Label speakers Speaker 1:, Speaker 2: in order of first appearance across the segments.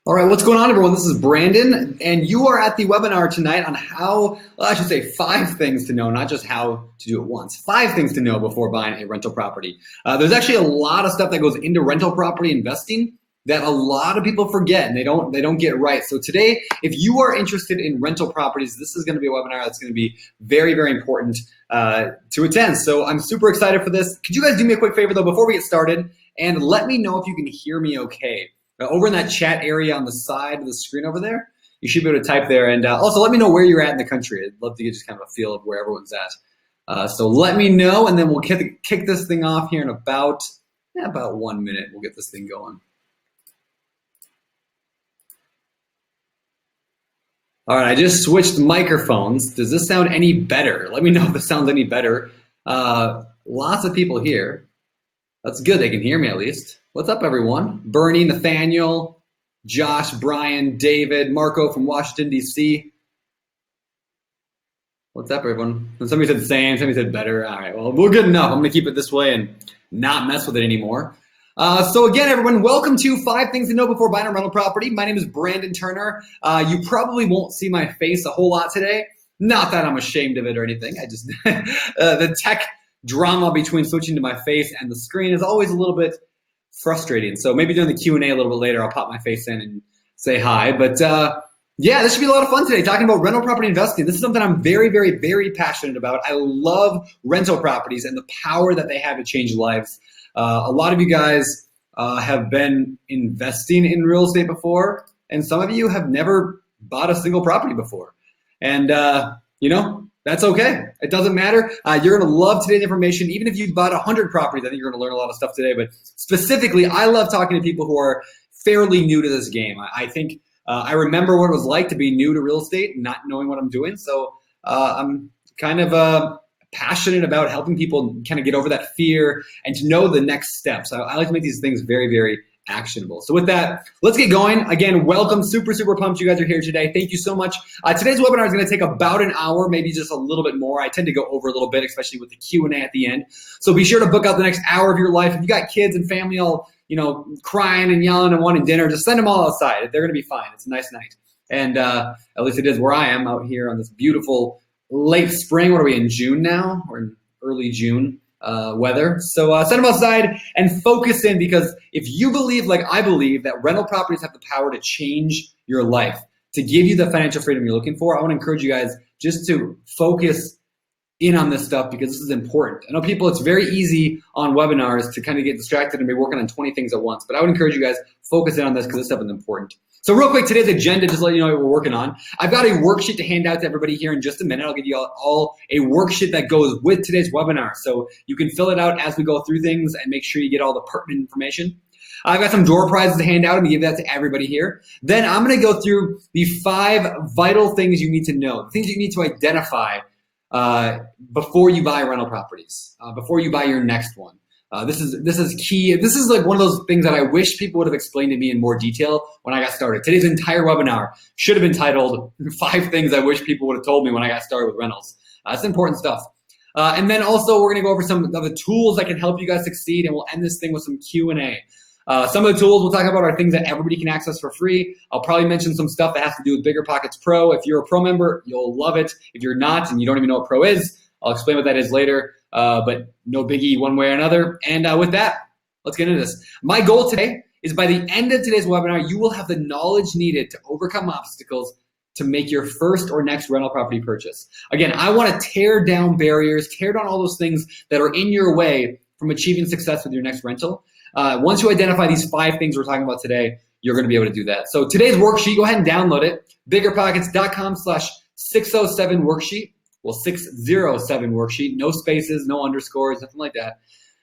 Speaker 1: All right, what's going on, everyone? This is Brandon, and you are at the webinar tonight on how, well, I should say 5 things to know, not just how to do it once. 5 things to know before buying a rental property. There's actually a lot of stuff that goes into rental property investing that a lot of people forget and they don't get right. So today, if you are interested in rental properties, this is going to be a webinar that's going to be very, very important to attend. So I'm super excited for this. Could you guys do me a quick favor though before we get started and let me know if you can hear me okay? Over in that chat area on the side of the screen over there, you should be able to type there. And also let me know where you're at in the country. I'd love to get just kind of a feel of where everyone's at. So let me know, and then we'll kick this thing off here in about 1 minute. We'll get this thing going. All right, I just switched microphones. Does this sound any better? Let me know if this sounds any better. Lots of people here. That's good, they can hear me at least. What's up, everyone? Bernie, Nathaniel, Josh, Brian, David, Marco from Washington, D.C. What's up, everyone? And somebody said same, somebody said better. All right, well, we're good enough. I'm gonna keep it this way and not mess with it anymore. So again, everyone, welcome to 5 Things to Know Before Buying a Rental Property. My name is Brandon Turner. You probably won't see my face a whole lot today. Not that I'm ashamed of it or anything. I just, the tech drama between switching to my face and the screen is always a little bit frustrating. So maybe during the Q&A a little bit later, I'll pop my face in and say hi. But yeah, this should be a lot of fun today, talking about rental property investing. This is something I'm very, very, very passionate about. I love rental properties and the power that they have to change lives. A lot of you guys have been investing in real estate before, and some of you have never bought a single property before. And, you know, that's okay. It doesn't matter. You're going to love today's information. Even if you bought 100 properties, I think you're going to learn a lot of stuff today. But specifically, I love talking to people who are fairly new to this game. I think I remember what it was like to be new to real estate and not knowing what I'm doing. So I'm kind of passionate about helping people kind of get over that fear and to know the next steps. I like to make these things very, very actionable. So with that, let's get going. Again, welcome. Super, super pumped you guys are here today. Thank you so much. Today's webinar is going to take about an hour, maybe just a little bit more. I tend to go over a little bit, especially with the Q&A at the end. So be sure to book out the next hour of your life. If you got kids and family all, you know, crying and yelling and wanting dinner, just send them all outside. They're going to be fine. It's a nice night. And at least it is where I am out here on this beautiful late spring. What are we in June now? We're in early June. Weather. So send them outside and focus in, because if you believe, like I believe, that rental properties have the power to change your life, to give you the financial freedom you're looking for, I want to encourage you guys just to focus in on this stuff, because this is important. I know people, it's very easy on webinars to kind of get distracted and be working on 20 things at once, but I would encourage you guys focus in on this because this stuff is important. So real quick, today's agenda, just to let you know what we're working on. I've got a worksheet to hand out to everybody here in just a minute. I'll give you all a worksheet that goes with today's webinar. So you can fill it out as we go through things and make sure you get all the pertinent information. I've got some door prizes to hand out and give that to everybody here. Then I'm gonna go through the 5 vital things you need to know, the things you need to identify before you buy rental properties, before you buy your next one. This is key. This is like one of those things that I wish people would have explained to me in more detail when I got started. Today's entire webinar should have been titled 5 Things I Wish People Would Have Told Me When I Got Started with Rentals. It's important stuff. And then also we're gonna go over some of the tools that can help you guys succeed, and we'll end this thing with some Q&A. Some of the tools we'll talk about are things that everybody can access for free. I'll probably mention some stuff that has to do with BiggerPockets Pro. If you're a Pro member, you'll love it. If you're not and you don't even know what Pro is, I'll explain what that is later. But no biggie one way or another. And with that, let's get into this. My goal today is by the end of today's webinar, you will have the knowledge needed to overcome obstacles to make your first or next rental property purchase. Again, I want to tear down barriers, tear down all those things that are in your way from achieving success with your next rental. Once you identify these 5 things we're talking about today, you're going to be able to do that. So today's worksheet, go ahead and download it. BiggerPockets.com/607 worksheet. Well, 607 worksheet, no spaces, no underscores, nothing like that.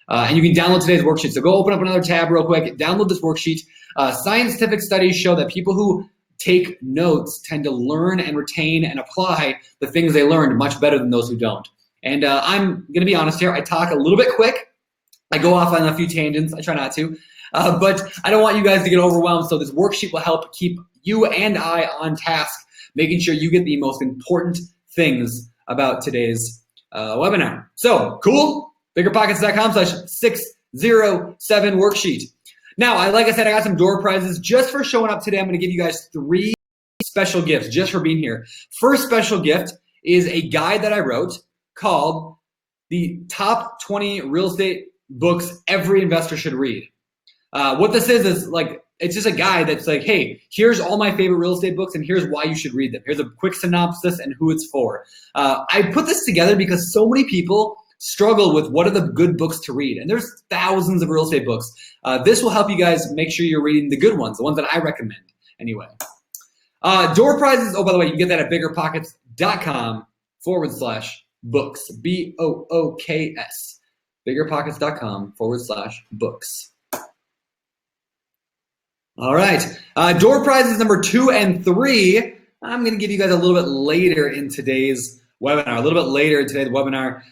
Speaker 1: And you can download today's worksheet. So go open up another tab real quick, download this worksheet. Scientific studies show that people who take notes tend to learn and retain and apply the things they learned much better than those who don't. And I'm gonna be honest here, I talk a little bit quick. I go off on a few tangents, I try not to. But I don't want you guys to get overwhelmed, so this worksheet will help keep you and I on task, making sure you get the most important things about today's webinar. So, cool? BiggerPockets.com/607 worksheet. Now, like I said, I got some door prizes just for showing up today. I'm going to give you guys 3 special gifts just for being here. First special gift is a guide that I wrote called The Top 20 Real Estate Books Every Investor Should Read. What this is like, it's just a guide that's like, hey, here's all my favorite real estate books and here's why you should read them. Here's a quick synopsis and who it's for. I put this together because so many people struggle with what are the good books to read. And there's thousands of real estate books. This will help you guys make sure you're reading the good ones, the ones that I recommend anyway. Door prizes, oh, by the way, you can get that at biggerpockets.com/books, BOOKS, biggerpockets.com/books. All right, door prizes number 2 and 3. I'm going to give you guys a little bit later in today's webinar,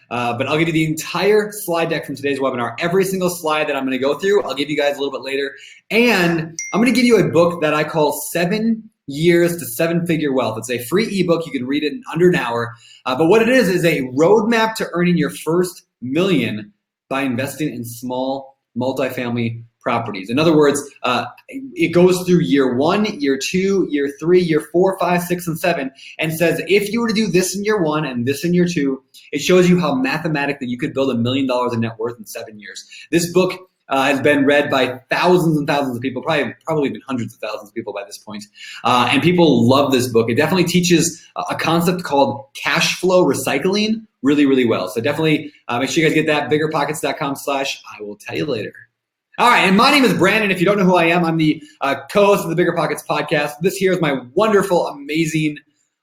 Speaker 1: but I'll give you the entire slide deck from today's webinar. Every single slide that I'm going to go through, I'll give you guys a little bit later. And I'm going to give you a book that I call 7 Years to 7-Figure Wealth. It's a free ebook. You can read it in under an hour. But what it is a roadmap to earning your first $1 million by investing in small multifamily properties. In other words, it goes through year 1, year 2, year 3, year 4, 5, 6, and 7, and says if you were to do this in year 1 and this in year 2, it shows you how mathematically you could build $1 million in net worth in 7 years. This book has been read by thousands and thousands of people, probably even hundreds of thousands of people by this point. And people love this book. It definitely teaches a concept called cash flow recycling really, really well. So definitely make sure you guys get that, biggerpockets.com/I will tell you later. All right, and my name is Brandon. If you don't know who I am, I'm the co-host of the Bigger Pockets podcast. This here is my wonderful, amazing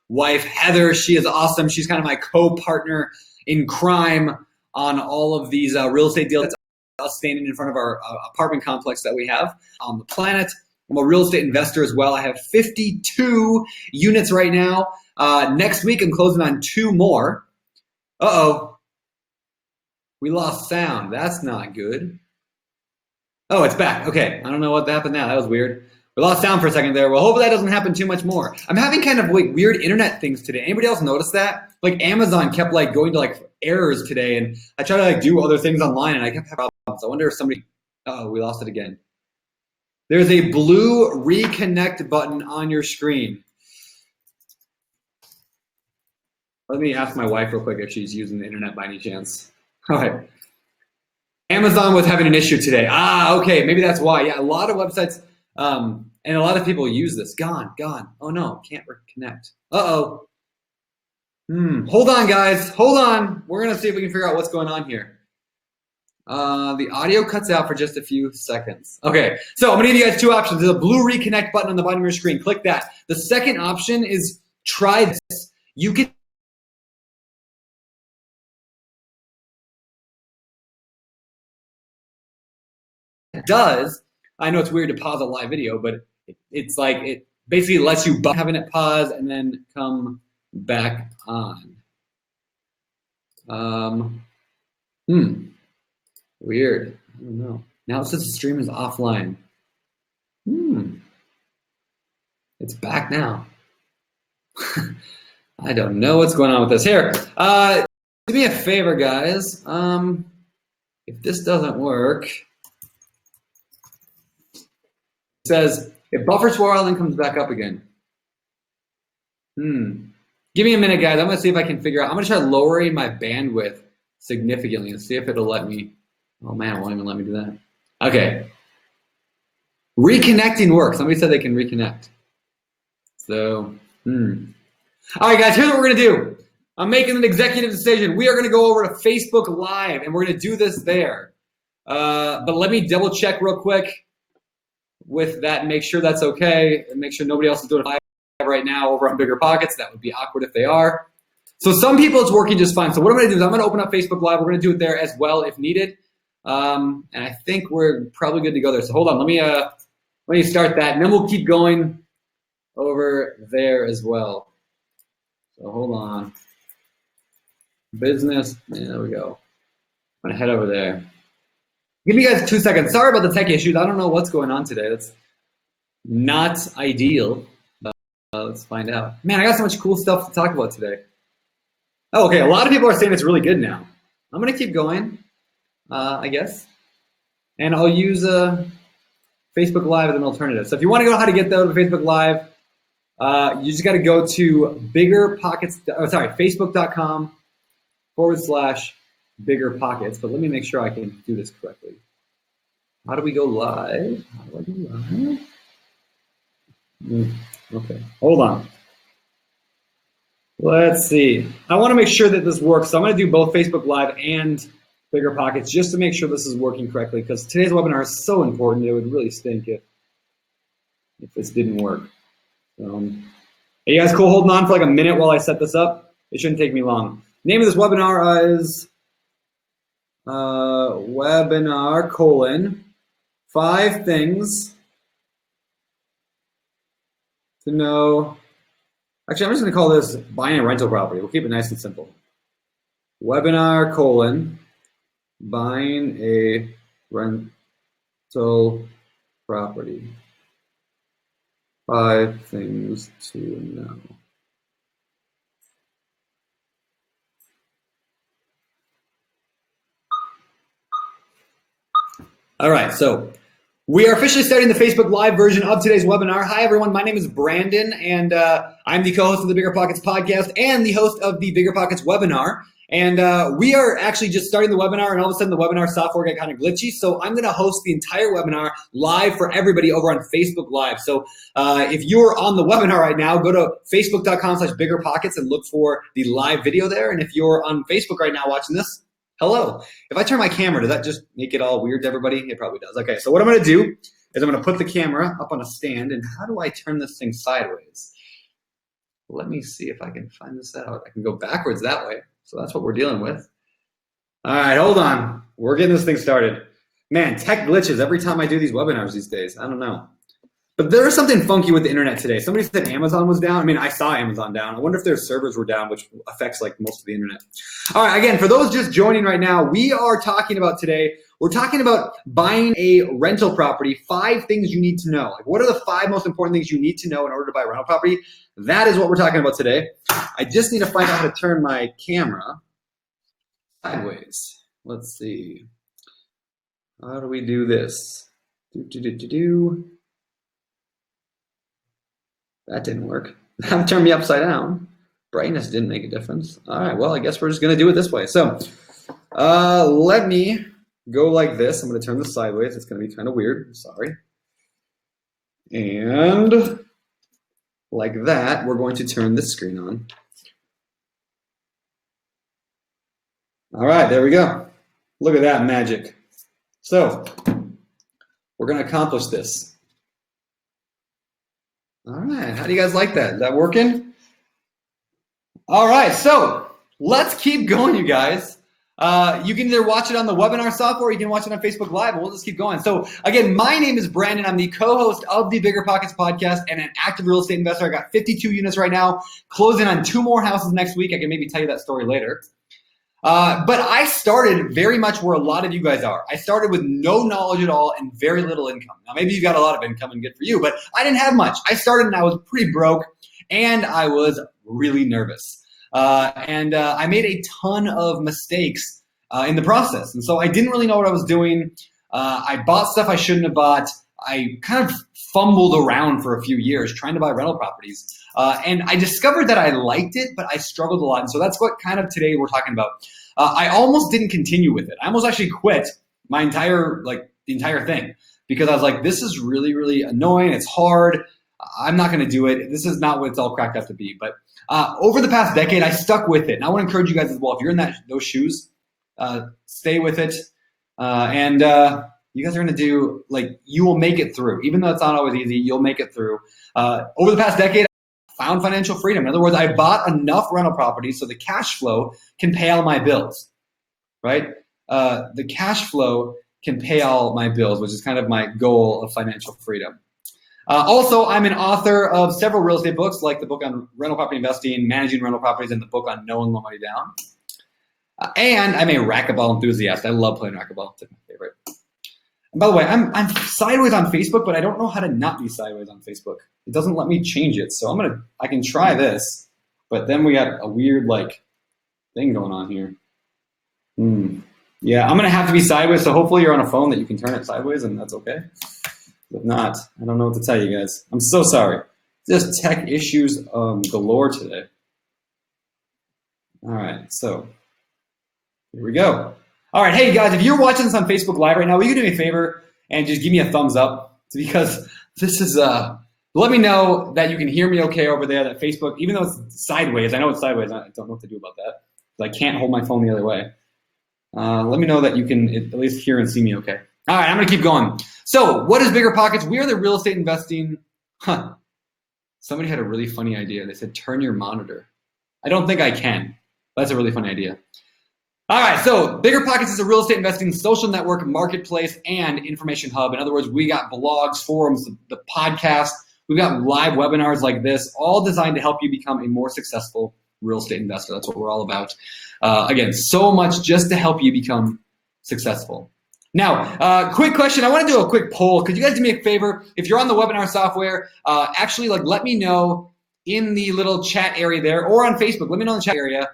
Speaker 1: wife, Heather. She is awesome. She's kind of my co-partner in crime on all of these real estate deals. Us standing in front of our apartment complex that we have on the planet. I'm a real estate investor as well. I have 52 units right now. Next week, I'm closing on 2 more. Uh-oh. We lost sound. That's not good. Oh, it's back. Okay. I don't know what happened now. That was weird. We lost sound for a second there. Well, hopefully that doesn't happen too much more. I'm having kind of like weird internet things today. Anybody else notice that? Like Amazon kept like going to like errors today, and I tried to like do other things online and I kept having problems. I wonder if somebody, oh, we lost it again. There's a blue reconnect button on your screen. Let me ask my wife real quick if she's using the internet by any chance. All right. Amazon was having an issue today. Okay, maybe that's why. Yeah, a lot of websites and a lot of people use this. Gone. Oh no, can't reconnect. Uh-oh. Hold on, guys. Hold on. We're gonna see if we can figure out what's going on here. The audio cuts out for just a few seconds. Okay, so I'm gonna give you guys 2 options. There's a blue reconnect button on the bottom of your screen. Click that. The second option is try this. You can does. I know it's weird to pause a live video, but it's like it basically lets you having it pause and then come back on. Weird. I don't know. Now it says the stream is offline. It's back now. I don't know what's going on with this. Here, do me a favor, guys. If this doesn't work, it says it buffers for a while, then comes back up again. Give me a minute, guys. I'm gonna see if I can figure out. I'm gonna try lowering my bandwidth significantly and see if it'll let me. Oh man, it won't even let me do that. Okay. Reconnecting works. Somebody said they can reconnect. So, all right, guys, here's what we're gonna do. I'm making an executive decision. We are gonna go over to Facebook Live and we're gonna do this there. But let me double check real quick with that and make sure that's okay and make sure nobody else is doing it live right now over on BiggerPockets. That would be awkward if they are. So some people it's working just fine. So what I'm gonna do is I'm gonna open up Facebook Live. We're gonna do it there as well if needed. And I think we're probably good to go there. So hold on, let me start that and then we'll keep going over there as well. So hold on. Business, there we go. I'm gonna head over there. Give me guys 2 seconds. Sorry about the tech issues. I don't know what's going on today. That's not ideal. Let's find out. Man, I got so much cool stuff to talk about today. Oh, okay, a lot of people are saying it's really good now. I'm gonna keep going, I guess. And I'll use Facebook Live is an alternative. So if you want to know how to get those to Facebook Live, you just got to go to facebook.com/BiggerPockets. But let me make sure I can do this correctly. How do we go live? How do I go live? Okay, hold on. Let's see. I want to make sure that this works. So I'm going to do both Facebook Live and BiggerPockets just to make sure this is working correctly, because today's webinar is so important. It would really stink if this didn't work. Are you guys cool holding on for like a minute while I set this up? It shouldn't take me long. Name of this webinar is webinar : 5 things to know. Actually, I'm just going to call this buying a rental property. We'll keep it nice and simple. Webinar : buying a rental property. 5 things to know. All right, so we are officially starting the Facebook Live version of today's webinar. Hi, everyone. My name is Brandon, and I'm the co-host of the BiggerPockets podcast and the host of the BiggerPockets webinar. And we are actually just starting the webinar, and all of a sudden the webinar software got kind of glitchy. So I'm going to host the entire webinar live for everybody over on Facebook Live. So if you're on the webinar right now, go to facebook.com/BiggerPockets and look for the live video there. And if you're on Facebook right now watching this, hello. If I turn my camera, does that just make it all weird to everybody? It probably does. Okay, so what I'm going to do is I'm going to put the camera up on a stand. And how do I turn this thing sideways? Let me see if I can find this out. I can go backwards that way. So that's what we're dealing with. All right, hold on. We're getting this thing started. Man, tech glitches every time I do these webinars these days. I don't know. But there is something funky with the internet today. Somebody said Amazon was down. I mean, I saw Amazon down. I wonder if their servers were down, which affects like most of the internet. All right, again, for those just joining right now, we are talking about today, we're talking about buying a rental property, 5 things you need to know. Like, what are the 5 most important things you need to know in order to buy a rental property? That is what we're talking about today. I just need to find out how to turn my camera sideways. Let's see. How do we do this? That didn't work. That turned me upside down. Brightness didn't make a difference. All right, well, I guess we're just going to do it this way. So let me go like this. I'm going to turn this sideways. It's going to be kind of weird. I'm sorry. And like that, we're going to turn this screen on. All right, there we go. Look at that magic. So we're going to accomplish this. All right, how do you guys like that? Is that working? All right, so let's keep going, you guys. You can either watch it on the webinar software or you can watch it on Facebook Live, and we'll just keep going. So again, my name is Brandon. I'm the co-host of the BiggerPockets podcast and an active real estate investor. I got 52 units right now, closing on 2 more houses next week. I can maybe tell you that story later. But I started very much where a lot of you guys are. I started with no knowledge at all and very little income. Now, maybe you got a lot of income and good for you, but I didn't have much. I started and I was pretty broke and I was really nervous. I made a ton of mistakes in the process. And so I didn't really know what I was doing. I bought stuff I shouldn't have bought. I kind of fumbled around for a few years trying to buy rental properties. And I discovered that I liked it, but I struggled a lot. And so that's what kind of today we're talking about. I almost didn't continue with it. I almost actually quit my the entire thing because I was like, this is really, really annoying. It's hard. I'm not going to do it. This is not what it's all cracked up to be. But over the past decade, I stuck with it. And I want to encourage you guys as well. If you're in those shoes, stay with it. You guys are going to do, you will make it through. Even though it's not always easy, you'll make it through. Over the past decade, I found financial freedom. In other words, I bought enough rental properties so the cash flow can pay all my bills, right? The cash flow can pay all my bills, which is kind of my goal of financial freedom. Also, I'm an author of several real estate books, like the book on rental property investing, managing rental properties, and the book on no and low money down. And I'm a racquetball enthusiast. I love playing racquetball. It's my favorite. And by the way, I'm sideways on Facebook, but I don't know how to not be sideways on Facebook. It doesn't let me change it. So I can try this, but then we got a weird thing going on here. Yeah, I'm gonna have to be sideways. So hopefully you're on a phone that you can turn it sideways and that's okay. If not, I don't know what to tell you guys. I'm so sorry. Just tech issues galore today. All right, so here we go. All right, hey guys, if you're watching this on Facebook Live right now, will you do me a favor and just give me a thumbs up? Because this is, let me know that you can hear me okay over there, that Facebook, even though it's sideways, I know it's sideways, I don't know what to do about that. I can't hold my phone the other way. Let me know that you can at least hear and see me okay. All right, I'm gonna keep going. So what is BiggerPockets? We are the real estate investing, somebody had a really funny idea. They said, turn your monitor. I don't think I can. That's a really funny idea. All right, so BiggerPockets is a real estate investing social network, marketplace, and information hub. In other words, we got blogs, forums, the podcast. We've got live webinars like this, all designed to help you become a more successful real estate investor. That's what we're all about. Again, so much just to help you become successful. Now, quick question. I want to do a quick poll. Could you guys do me a favor? If you're on the webinar software, actually, let me know in the little chat area there, or on Facebook. Let me know in the chat area.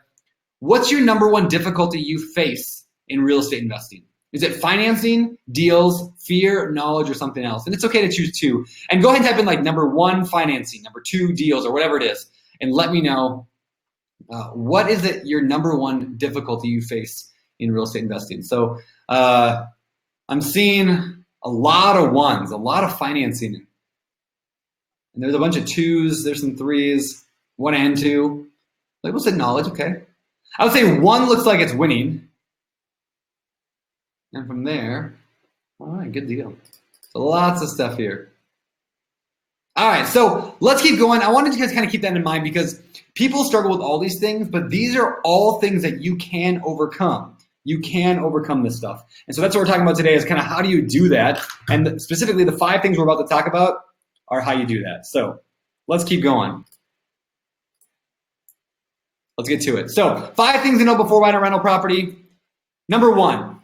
Speaker 1: What's your number one difficulty you face in real estate investing? Is it financing, deals, fear, knowledge, or something else? And it's okay to choose two. And go ahead and type in number one, financing, number two, deals, or whatever it is, and let me know what is it your number one difficulty you face in real estate investing. So I'm seeing a lot of ones, a lot of financing. And there's a bunch of twos, there's some threes, one and two. We'll say knowledge, okay. I would say one looks like it's winning. And from there, all right, good deal. So lots of stuff here. All right, so let's keep going. I wanted you guys to kind of keep that in mind because people struggle with all these things, but these are all things that you can overcome. You can overcome this stuff. And so that's what we're talking about today is kind of how do you do that? And specifically the 5 things we're about to talk about are how you do that. So let's keep going. Let's get to it. So 5 things to know before buying a rental property. Number 1,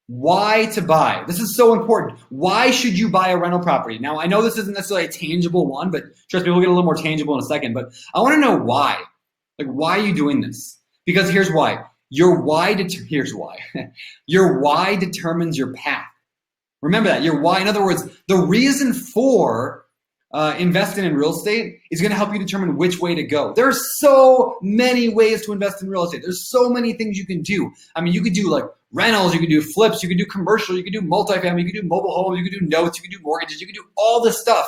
Speaker 1: why to buy. This is so important. Why should you buy a rental property? Now, I know this isn't necessarily a tangible one, but trust me, we'll get a little more tangible in a second. But I want to know why. Why are you doing this? Because here's why. Your why Your why determines your path. Remember that. Your why. In other words, the reason for investing in real estate is going to help you determine which way to go. There are so many ways to invest in real estate. There's so many things you can do. I mean, you could do rentals, you could do flips, you could do commercial, you could do multifamily, you could do mobile homes, you could do notes, you could do mortgages, you could do all this stuff.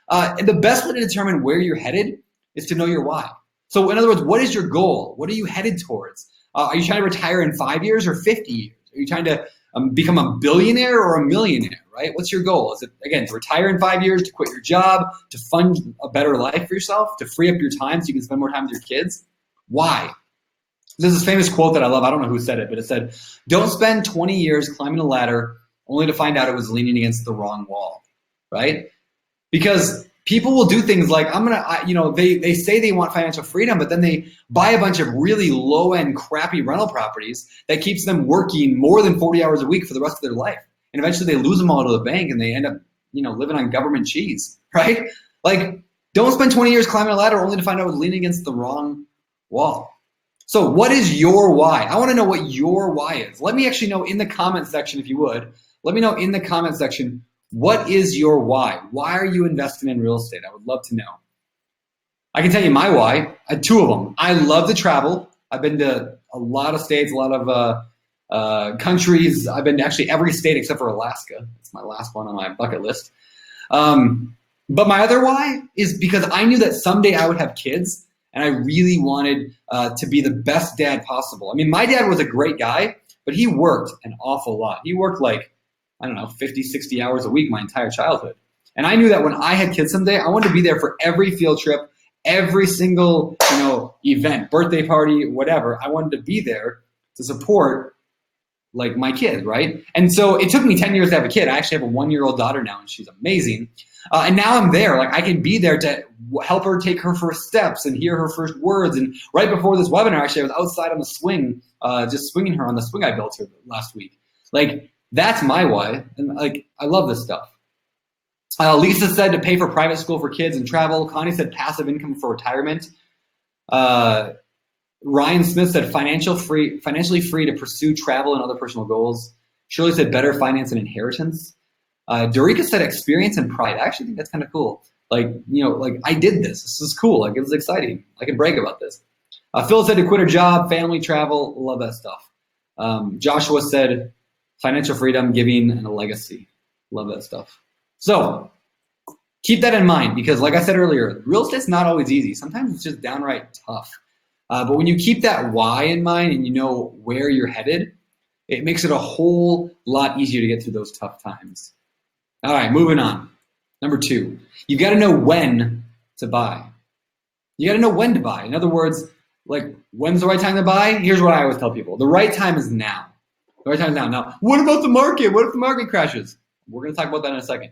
Speaker 1: And the best way to determine where you're headed is to know your why. So in other words, what is your goal? What are you headed towards? Are you trying to retire in 5 years or 50 years? Are you trying to become a billionaire or a millionaire, right? What's your goal? Is it, again, to retire in 5 years, to quit your job, to fund a better life for yourself, to free up your time so you can spend more time with your kids? Why? There's this famous quote that I love. I don't know who said it, but it said, don't spend 20 years climbing a ladder only to find out it was leaning against the wrong wall, right? Because people will do things like, they say they want financial freedom, but then they buy a bunch of really low-end, crappy rental properties that keeps them working more than 40 hours a week for the rest of their life. And eventually they lose them all to the bank and they end up, living on government cheese, right? Don't spend 20 years climbing a ladder only to find out it was leaning against the wrong wall. So what is your why? I want to know what your why is. Let me actually know in the comment section, if you would. Let me know in the comment section, what is your why? Why are you investing in real estate? I would love to know. I can tell you my why. I had 2 of them. I love to travel. I've been to a lot of states, a lot of countries. I've been to actually every state except for Alaska. It's my last one on my bucket list. But my other why is because I knew that someday I would have kids and I really wanted to be the best dad possible. I mean, my dad was a great guy, but he worked an awful lot. He worked 50, 60 hours a week my entire childhood. And I knew that when I had kids someday, I wanted to be there for every field trip, every single, event, birthday party, whatever. I wanted to be there to support my kid, right? And so it took me 10 years to have a kid. I actually have a 1-year-old daughter now and she's amazing. And now I'm there. I can be there to help her take her first steps and hear her first words. And right before this webinar, actually, I was outside on the swing, just swinging her on the swing I built her last week. That's my why. And I love this stuff. Lisa said to pay for private school for kids and travel. Connie said passive income for retirement. Ryan Smith said financially free to pursue travel and other personal goals. Shirley said better finance and inheritance. Dorica said experience and pride. I actually think that's kind of cool. Like, I did this. This is cool. Like, it was exciting. I can brag about this. Phil said to quit her job, family, travel. Love that stuff. Joshua said financial freedom, giving, and a legacy. Love that stuff. So keep that in mind because, like I said earlier, real estate's not always easy. Sometimes it's just downright tough. But when you keep that why in mind and you know where you're headed, it makes it a whole lot easier to get through those tough times. All right, moving on. Number 2, you've got to know when to buy. You got to know when to buy. In other words, like, when's the right time to buy? Here's what I always tell people. The right time is now. The right time is now. Now, what about the market? What if the market crashes? We're going to talk about that in a second.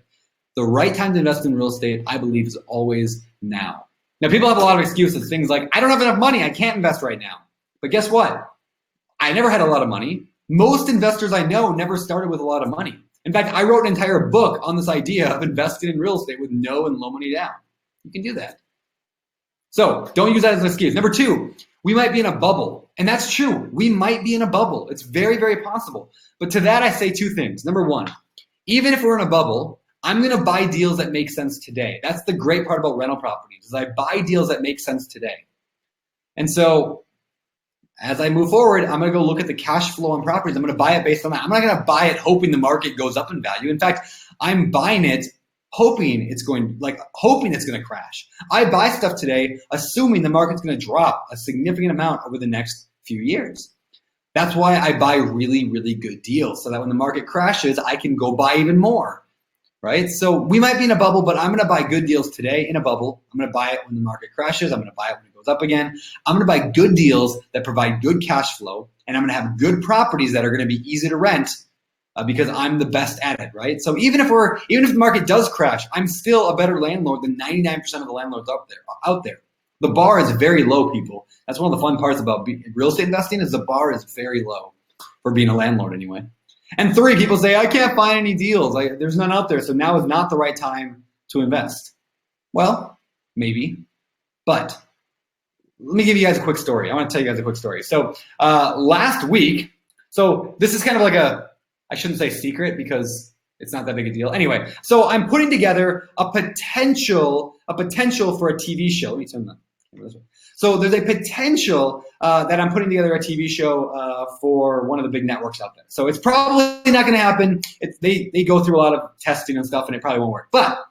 Speaker 1: The right time to invest in real estate, I believe, is always now. Now, people have a lot of excuses. Things like, I don't have enough money. I can't invest right now. But guess what? I never had a lot of money. Most investors I know never started with a lot of money. In fact, I wrote an entire book on this idea of investing in real estate with no and low money down. You can do that. So don't use that as an excuse. Number 2, we might be in a bubble. And that's true. We might be in a bubble. It's very, very possible. But to that, I say 2 things. Number 1, even if we're in a bubble, I'm going to buy deals that make sense today. That's the great part about rental properties is I buy deals that make sense today. And so as I move forward, I'm going to go look at the cash flow on properties. I'm going to buy it based on that. I'm not going to buy it hoping the market goes up in value. In fact, I'm buying it hoping it's going to crash. I buy stuff today assuming the market's going to drop a significant amount over the next few years. That's why I buy really, really good deals so that when the market crashes, I can go buy even more, right? So we might be in a bubble, but I'm going to buy good deals today in a bubble. I'm going to buy it when the market crashes. I'm going to buy it when it goes up again. I'm going to buy good deals that provide good cash flow, and I'm going to have good properties that are going to be easy to rent because I'm the best at it, right? So even if the market does crash, I'm still a better landlord than 99% of the landlords out there. The bar is very low, people. That's one of the fun parts about real estate investing is the bar is very low for being a landlord anyway. And 3, people say, I can't find any deals. There's none out there, so now is not the right time to invest. Well, maybe, but let me give you guys a quick story. I want to tell you guys a quick story. So last week, so this is kind of like I shouldn't say secret because it's not that big a deal. Anyway, so I'm putting together a potential for a TV show. Let me turn that this way. So there's a potential that I'm putting together a TV show for one of the big networks out there. So it's probably not going to happen. They go through a lot of testing and stuff, and it probably won't work. But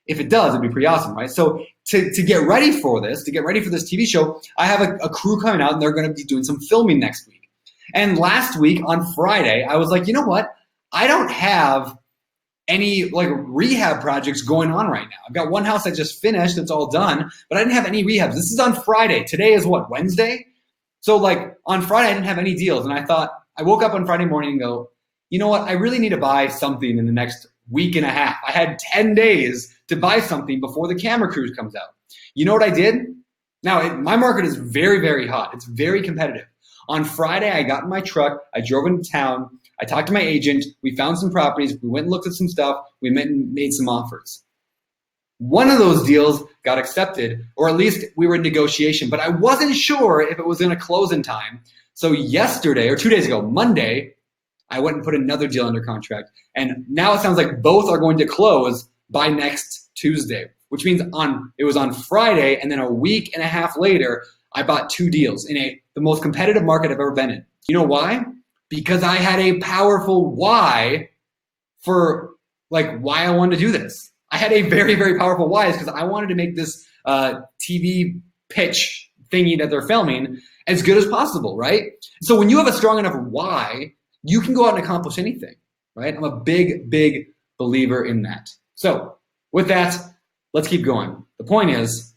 Speaker 1: if it does, it'd be pretty awesome, right? So to get ready for this TV show, I have a crew coming out, and they're going to be doing some filming next week. And last week on Friday, I was like, you know what? I don't have any rehab projects going on right now. I've got one house I just finished, it's all done, but I didn't have any rehabs. This is on Friday. Today is what, Wednesday? So on Friday, I didn't have any deals. And I thought, I woke up on Friday morning and go, you know what? I really need to buy something in the next week and a half. I had 10 days to buy something before the camera cruise comes out. You know what I did? Now, my market is very, very hot. It's very competitive. On Friday, I got in my truck. I drove into town. I talked to my agent. We found some properties. We went and looked at some stuff. We made some offers. One of those deals got accepted, or at least we were in negotiation, but I wasn't sure if it was going to close in time. So yesterday, or 2 days ago, Monday, I went and put another deal under contract. And now it sounds like both are going to close by next Tuesday, which means it was on Friday, and then a week and a half later, I bought 2 deals in the most competitive market I've ever been in. You know why? Because I had a powerful why for why I wanted to do this. I had a very, very powerful why because I wanted to make this TV pitch thingy that they're filming as good as possible, right? So when you have a strong enough why, you can go out and accomplish anything, right? I'm a big, big believer in that. So with that, let's keep going. The point is,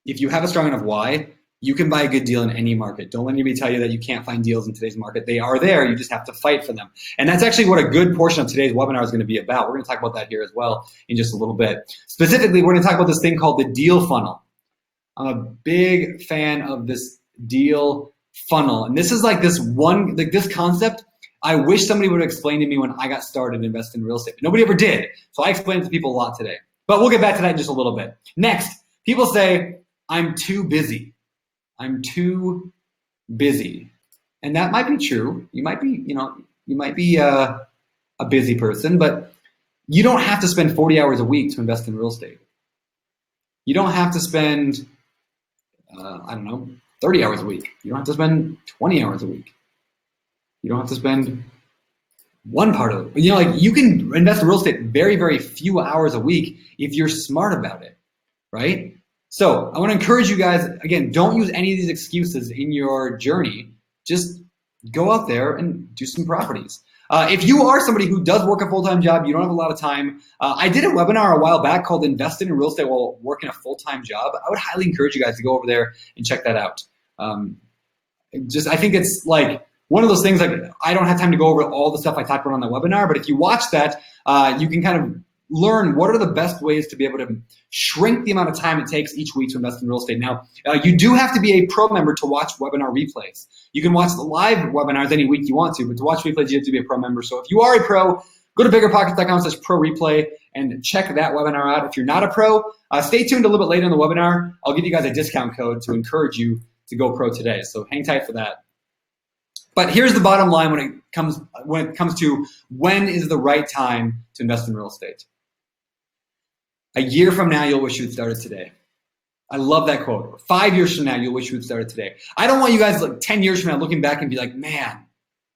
Speaker 1: if you have a strong enough why, you can buy a good deal in any market. Don't let anybody tell you that you can't find deals in today's market. They are there. You just have to fight for them. And that's actually what a good portion of today's webinar is going to be about. We're going to talk about that here as well in just a little bit. Specifically, we're going to talk about this thing called the deal funnel. I'm a big fan of this deal funnel. And this is this concept, I wish somebody would have explained to me when I got started investing in real estate. But nobody ever did. So I explained it to people a lot today. But we'll get back to that in just a little bit. Next, people say, I'm too busy. I'm too busy. And that might be true. You might be a busy person, but you don't have to spend 40 hours a week to invest in real estate. You don't have to spend, I don't know, 30 hours a week. You don't have to spend 20 hours a week. You don't have to spend one part of it. Like you can invest in real estate very, very few hours a week if you're smart about it, right? So I want to encourage you guys, again, don't use any of these excuses in your journey. Just go out there and do some properties. If you are somebody who does work a full-time job, you don't have a lot of time. I did a webinar a while back called Investing in Real Estate While Working a Full-Time Job. I would highly encourage you guys to go over there and check that out. I think it's like one of those things, like I don't have time to go over all the stuff I talked about on the webinar, but if you watch that, you can kind of learn what are the best ways to be able to shrink the amount of time it takes each week to invest in real estate. Now, you do have to be a pro member to watch webinar replays. You can watch the live webinars any week you want to, but to watch replays, you have to be a pro member. So if you are a pro, go to biggerpockets.com/pro replay and check that webinar out. If you're not a pro, stay tuned a little bit later in the webinar. I'll give you guys a discount code to encourage you to go pro today. So hang tight for that. But here's the bottom line when it comes to when is the right time to invest in real estate. A year from now, you'll wish you had started today. I love that quote. 5 years from now, you'll wish you had started today. I don't want you guys like 10 years from now looking back and be like, man,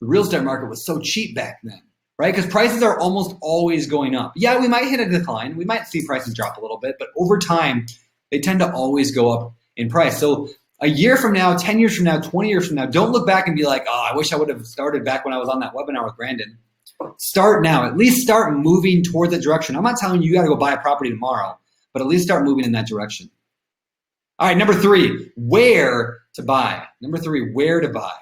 Speaker 1: the real estate market was so cheap back then, right? Because prices are almost always going up. Yeah, we might hit a decline. We might see prices drop a little bit, but over time, they tend to always go up in price. So a year from now, 10 years from now, 20 years from now, don't look back and be like, oh, I wish I would have started back when I was on that webinar with Brandon. Start now. At least start moving towards that direction. I'm not telling you got to go buy a property tomorrow, but at least start moving in that direction. All right, number 3, where to buy. Number 3, where to buy.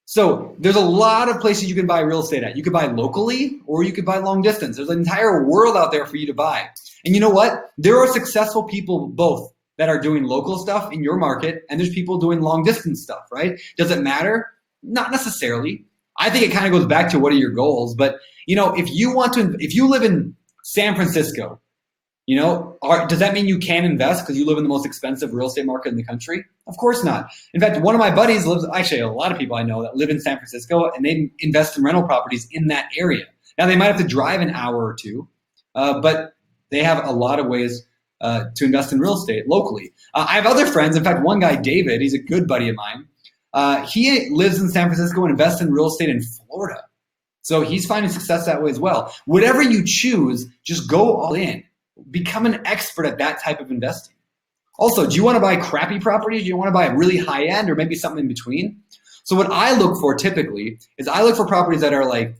Speaker 1: So there's a lot of places you can buy real estate at. You could buy locally or you could buy long distance. There's an entire world out there for you to buy. And you know what? There are successful people both that are doing local stuff in your market, and there's people doing long distance stuff, right? Does it matter? Not necessarily. I think it kind of goes back to what are your goals. But if you live in San Francisco, does that mean you can invest because you live in the most expensive real estate market in the country? Of course not. In fact, one of my buddies lives, actually a lot of people I know that live in San Francisco, and they invest in rental properties in that area. Now they might have to drive an hour or two, but they have a lot of ways to invest in real estate locally. I have other friends. In fact, one guy, David, he's a good buddy of mine. He lives in San Francisco and invests in real estate in Florida. So he's finding success that way as well. Whatever you choose, just go all in. Become an expert at that type of investing. Also, do you want to buy crappy properties? Do you want to buy really high end or maybe something in between? So what I look for typically is I look for properties that are like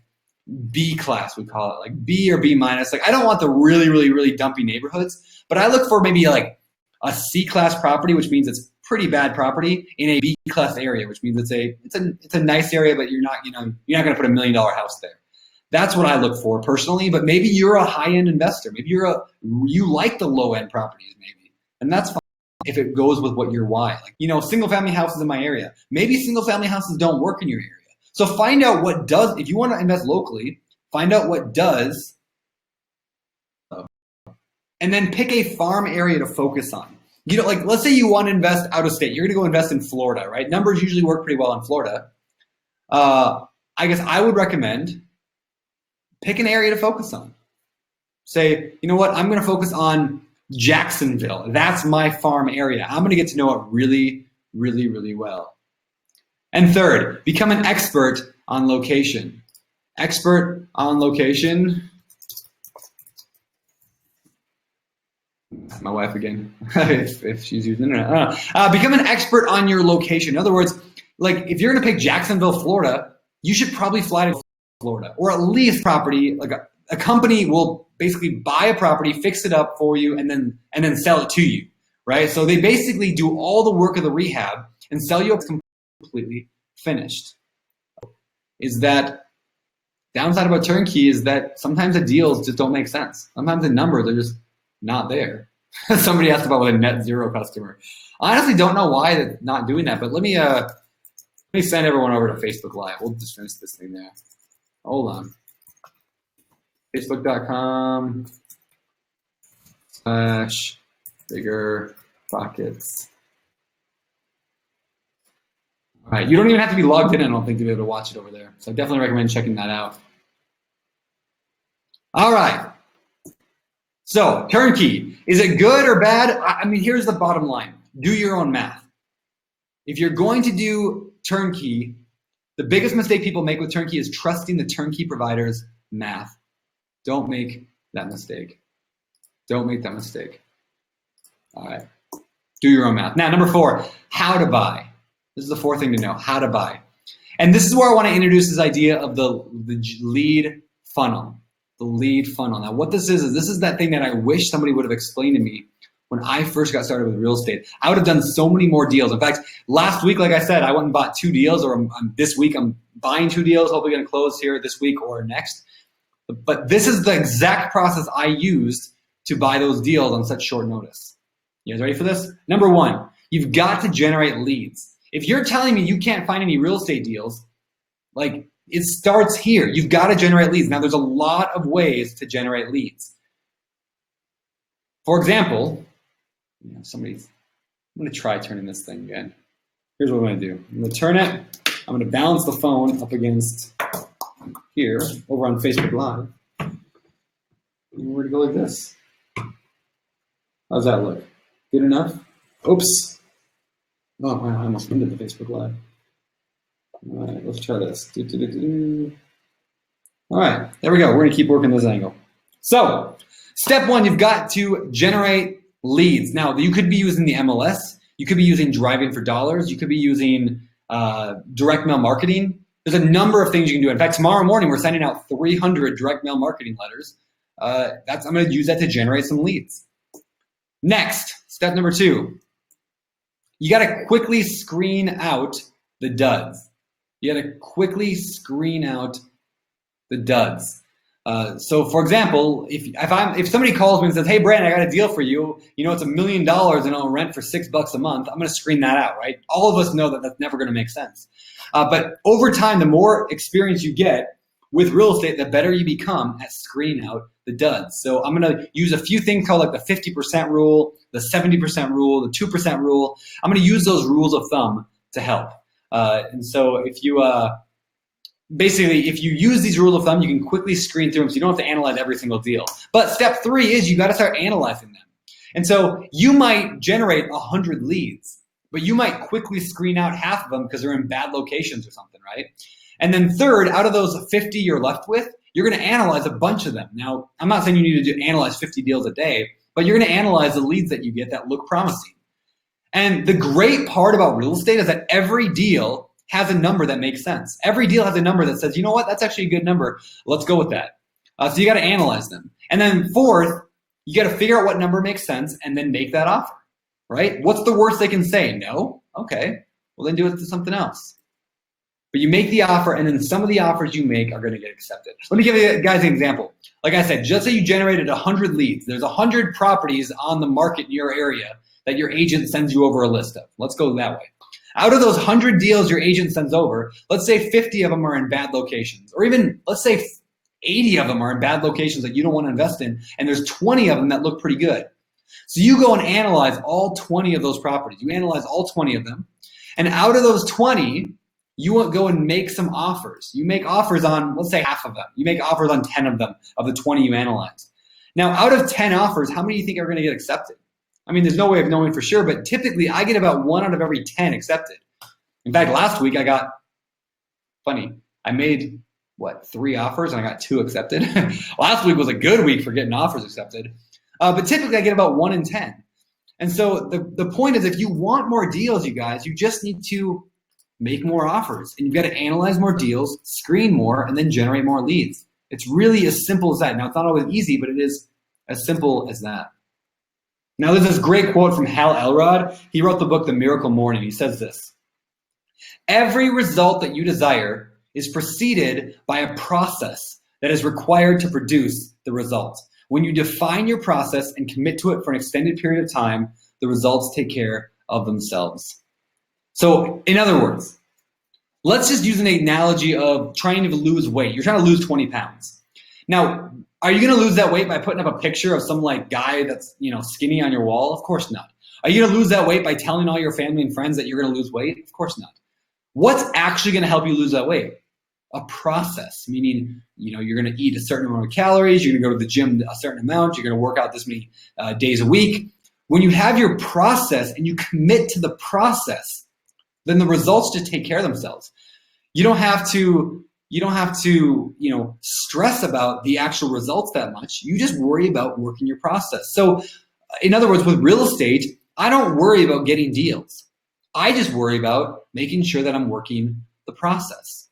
Speaker 1: B class, we call it, like B or B minus. Like I don't want the really, really, really dumpy neighborhoods, but I look for maybe like a C class property, which means it's pretty bad property in a B class area, which means it's a nice area, but you're not going to put $1 million house there. That's what I look for personally, but maybe you're a high-end investor. Maybe you like the low-end properties maybe, and that's fine if it goes with what your why. Like, single-family houses in my area. Maybe single-family houses don't work in your area. So find out what does, if you want to invest locally, find out what does, and then pick a farm area to focus on. Like let's say you want to invest out of state. You're going to go invest in Florida, right? Numbers usually work pretty well in Florida. I guess I would recommend pick an area to focus on. Say, you know what? I'm going to focus on Jacksonville. That's my farm area. I'm going to get to know it really, really, really well. And third, become an expert on location. Expert on location. My wife again, if she's using the internet. Become an expert on your location. In other words, like if you're going to pick Jacksonville, Florida, you should probably fly to Florida, or at least property, like a company will basically buy a property, fix it up for you, and then sell it to you, right? So they basically do all the work of the rehab and sell you completely finished. Is that downside about turnkey is that sometimes the deals just don't make sense. Sometimes the numbers are just not there. Somebody asked about with a net zero customer. I honestly don't know why they're not doing that, but let me send everyone over to Facebook Live. We'll just finish this thing there. Hold on. Facebook.com/BiggerPockets. All right, you don't even have to be logged in, I don't think, to be able to watch it over there. So I definitely recommend checking that out. All right. So turnkey, is it good or bad? I mean, here's the bottom line. Do your own math. If you're going to do turnkey, the biggest mistake people make with turnkey is trusting the turnkey provider's math. Don't make that mistake. Don't make that mistake. All right. Do your own math. Now, number 4, how to buy. This is the 4th thing to know, how to buy. And this is where I want to introduce this idea of the lead funnel. The lead funnel. Now, what this is this is that thing that I wish somebody would have explained to me when I first got started with real estate. I would have done so many more deals. In fact, last week, like I said, I went and bought 2 deals, or this week I'm buying 2 deals, hopefully going to close here this week or next. But this is the exact process I used to buy those deals on such short notice. You guys ready for this? Number 1, you've got to generate leads. If you're telling me you can't find any real estate deals, like, it starts here. You've got to generate leads. Now, there's a lot of ways to generate leads. For example, I'm going to try turning this thing again. Here's what I'm going to do. I'm going to turn it. I'm going to balance the phone up against here over on Facebook Live. And we're going to go like this. How's that look? Good enough? Oops. Oh, wow, I almost ended the Facebook Live. All right, let's try this. All right, there we go. We're going to keep working this angle. So, step 1, you've got to generate leads. Now, you could be using the MLS. You could be using Driving for Dollars. You could be using direct mail marketing. There's a number of things you can do. In fact, tomorrow morning, we're sending out 300 direct mail marketing letters. I'm going to use that to generate some leads. Next, step number 2. You got to quickly screen out the duds. You got to quickly screen out the duds. So, for example, if somebody calls me and says, "Hey, Brandon, I got a deal for you. You know, it's $1 million and I'll rent for $6 a month," I'm going to screen that out, right? All of us know that that's never going to make sense. But over time, the more experience you get with real estate, the better you become at screening out the duds. So I'm going to use a few things called like the 50% rule, the 70% rule, the 2% rule. I'm going to use those rules of thumb to help. And so if you basically, if you use these rules of thumb, you can quickly screen through them, so you don't have to analyze every single deal. But step 3 is you got to start analyzing them. And so you might generate 100 leads, but you might quickly screen out half of them because they're in bad locations or something, right? And then third, out of those 50 you're left with, you're going to analyze a bunch of them. Now, I'm not saying you need to analyze 50 deals a day, but you're going to analyze the leads that you get that look promising. And the great part about real estate is that every deal has a number that makes sense. Every deal has a number that says, you know what, that's actually a good number. Let's go with that. So you got to analyze them. And then fourth, you got to figure out what number makes sense and then make that offer, right? What's the worst they can say? No? Okay. Well, then do it to something else. But you make the offer, and then some of the offers you make are going to get accepted. Let me give you guys an example. Like I said, just say you generated 100 leads. There's 100 properties on the market in your area that your agent sends you over a list of. Let's go that way. Out of those 100 deals your agent sends over, let's say 50 of them are in bad locations, or even let's say 80 of them are in bad locations that you don't want to invest in, and there's 20 of them that look pretty good. So you go and analyze all 20 of those properties. You analyze all 20 of them, and out of those 20, you want to go and make some offers. You make offers on, let's say, half of them. You make offers on 10 of them, of the 20 you analyze. Now, out of 10 offers, how many do you think are going to get accepted? I mean, there's no way of knowing for sure, but typically I get about 1 out of every 10 accepted. In fact, last week I made, 3 offers and I got 2 accepted. Last week was a good week for getting offers accepted. But typically I get about 1 in 10. And so the point is, if you want more deals, you guys, you just need to make more offers, and you've got to analyze more deals, screen more, and then generate more leads. It's really as simple as that. Now, it's not always easy, but it is as simple as that. Now, there's this great quote from Hal Elrod. He wrote the book, The Miracle Morning. He says this: "Every result that you desire is preceded by a process that is required to produce the result. When you define your process and commit to it for an extended period of time, the results take care of themselves." So, in other words, let's just use an analogy of trying to lose weight. You're trying to lose 20 pounds. Now, are you going to lose that weight by putting up a picture of some guy that's, skinny on your wall? Of course not. Are you going to lose that weight by telling all your family and friends that you're going to lose weight? Of course not. What's actually going to help you lose that weight? a process, meaning, you're going to eat a certain amount of calories, you're going to go to the gym a certain amount, you're going to work out this many days a week. When you have your process and you commit to the process, then the results just take care of themselves. You don't have to stress about the actual results that much. You just worry about working your process. So in other words, with real estate, I don't worry about getting deals. I just worry about making sure that I'm working the process.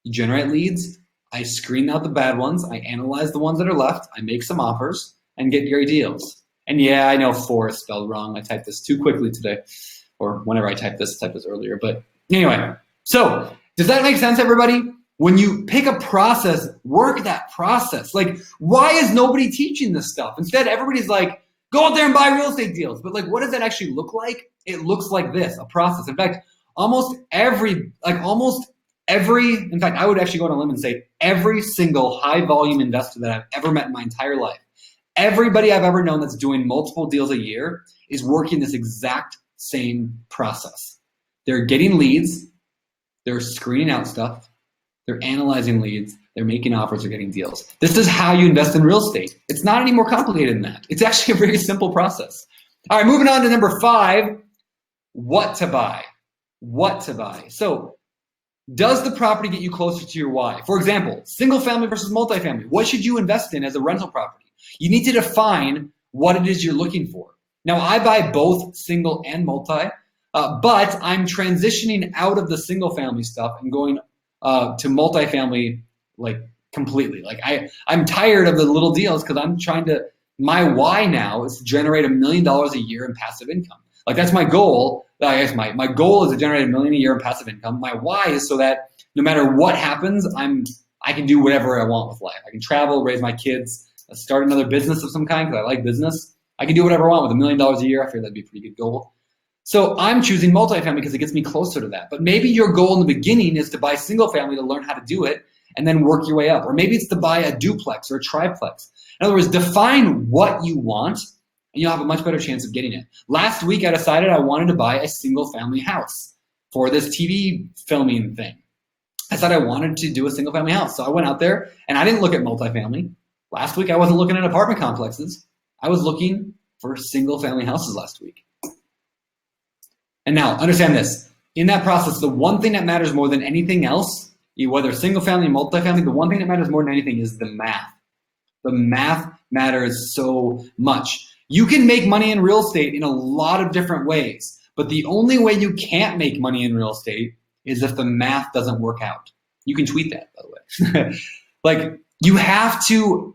Speaker 1: You generate leads, I screen out the bad ones, I analyze the ones that are left, I make some offers and get great deals. And yeah, I know 4 is spelled wrong. I typed this too quickly today, or whenever I typed this earlier. But anyway, so does that make sense, everybody? When you pick a process, work that process. Like, why is nobody teaching this stuff? Instead, everybody's like, go out there and buy real estate deals. But like, what does that actually look like? It looks like this, a process. In fact, almost every, in fact, I would actually go on a limb and say every single high volume investor that I've ever met in my entire life, everybody I've ever known that's doing multiple deals a year is working this exact same process. They're getting leads, they're screening out stuff, they're analyzing leads, they're making offers, they're getting deals. This is how you invest in real estate. It's not any more complicated than that. It's actually a very simple process. All right, moving on to number 5, what to buy. What to buy. So, does the property get you closer to your why? For example, single family versus multifamily. What should you invest in as a rental property? You need to define what it is you're looking for. Now, I buy both single and multi, but I'm transitioning out of the single family stuff and going to multifamily like completely. Like I'm tired of the little deals because I'm trying to, my why now is to generate $1 million a year in passive income. Like that's my goal. I guess my goal is to generate $1 million a year in passive income. My why is so that no matter what happens, I can do whatever I want with life. I can travel, raise my kids, start another business of some kind because I like business. I can do whatever I want with $1 million a year. I feel that'd be a pretty good goal. So I'm choosing multifamily because it gets me closer to that. But maybe your goal in the beginning is to buy single family to learn how to do it and then work your way up. Or maybe it's to buy a duplex or a triplex. In other words, define what you want and you'll have a much better chance of getting it. Last week, I decided I wanted to buy a single family house for this TV filming thing. I said I wanted to do a single family house. So I went out there and I didn't look at multifamily. Last week, I wasn't looking at apartment complexes. I was looking for single family houses last week. And now, understand this. In that process, the one thing that matters more than anything else, whether single family or multifamily, the one thing that matters more than anything is the math. The math matters so much. You can make money in real estate in a lot of different ways, but the only way you can't make money in real estate is if the math doesn't work out. You can tweet that, by the way. Like, you have to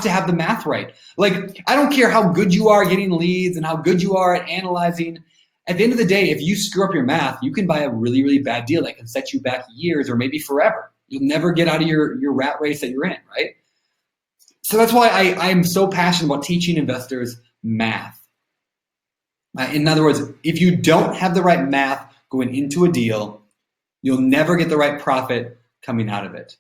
Speaker 1: have the math right. Like, I don't care how good you are getting leads and how good you are at analyzing. At the end of the day, if you screw up your math, you can buy a really, really bad deal that can set you back years or maybe forever. You'll never get out of your rat race that you're in, right? So that's why I'm so passionate about teaching investors math. In other words, if you don't have the right math going into a deal, you'll never get the right profit coming out of it.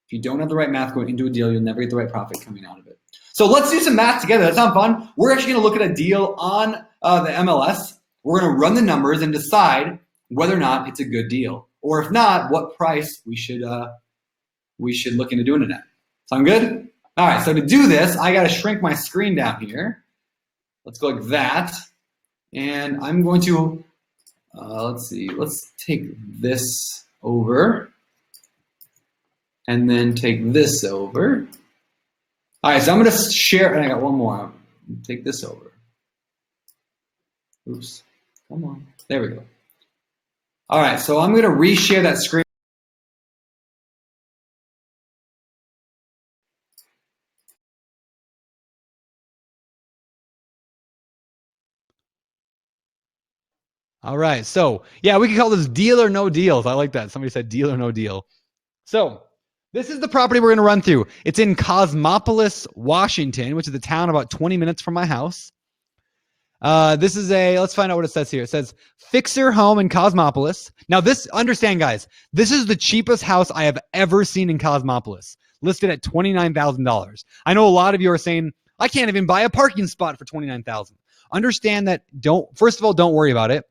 Speaker 1: If you don't have the right math going into a deal, you'll never get the right profit coming out of it. So let's do some math together. That sounds fun. We're actually going to look at a deal on the MLS. We're going to run the numbers and decide whether or not it's a good deal, or if not, what price we should look into doing it at. Sound good? All right. So to do this, I got to shrink my screen down here. Let's go like that, and I'm going to let's see. Let's take this over, and then take this over. All right. So I'm going to share, and I got one more. Take this over. Oops. Come on. There we go. All right, so I'm going to reshare that screen. All right, so yeah, we can call this deal or no deals. I like that. Somebody said deal or no deal. So this is the property we're going to run through. It's in Cosmopolis, Washington, which is a town about 20 minutes from my house. This is let's find out what it says here. It says Fixer Home in Cosmopolis. Now understand guys, this is the cheapest house I have ever seen in Cosmopolis, listed at $29,000. I know a lot of you are saying, I can't even buy a parking spot for $29,000. Understand that first of all, don't worry about it.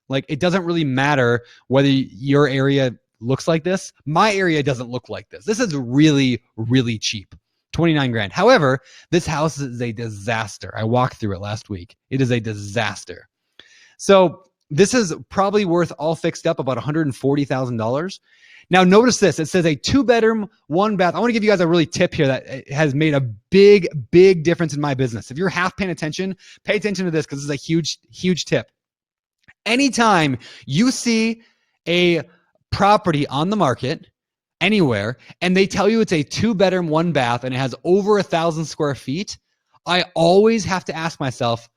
Speaker 1: Like, it doesn't really matter whether your area
Speaker 2: looks like this. My area doesn't look like this. This is really, really cheap. 29 grand. However, this house is a disaster. I walked through it last week. It is a disaster. So this is probably worth all fixed up about $140,000. Now notice this. It says a 2-bedroom, 1-bath. I want to give you guys a really tip here that has made a big, big difference in my business. If you're half paying attention, pay attention to this because this is a huge, huge tip. Anytime you see a property on the market anywhere and they tell you it's a 2-bedroom, 1-bath and it has over 1,000 square feet, I always have to ask myself,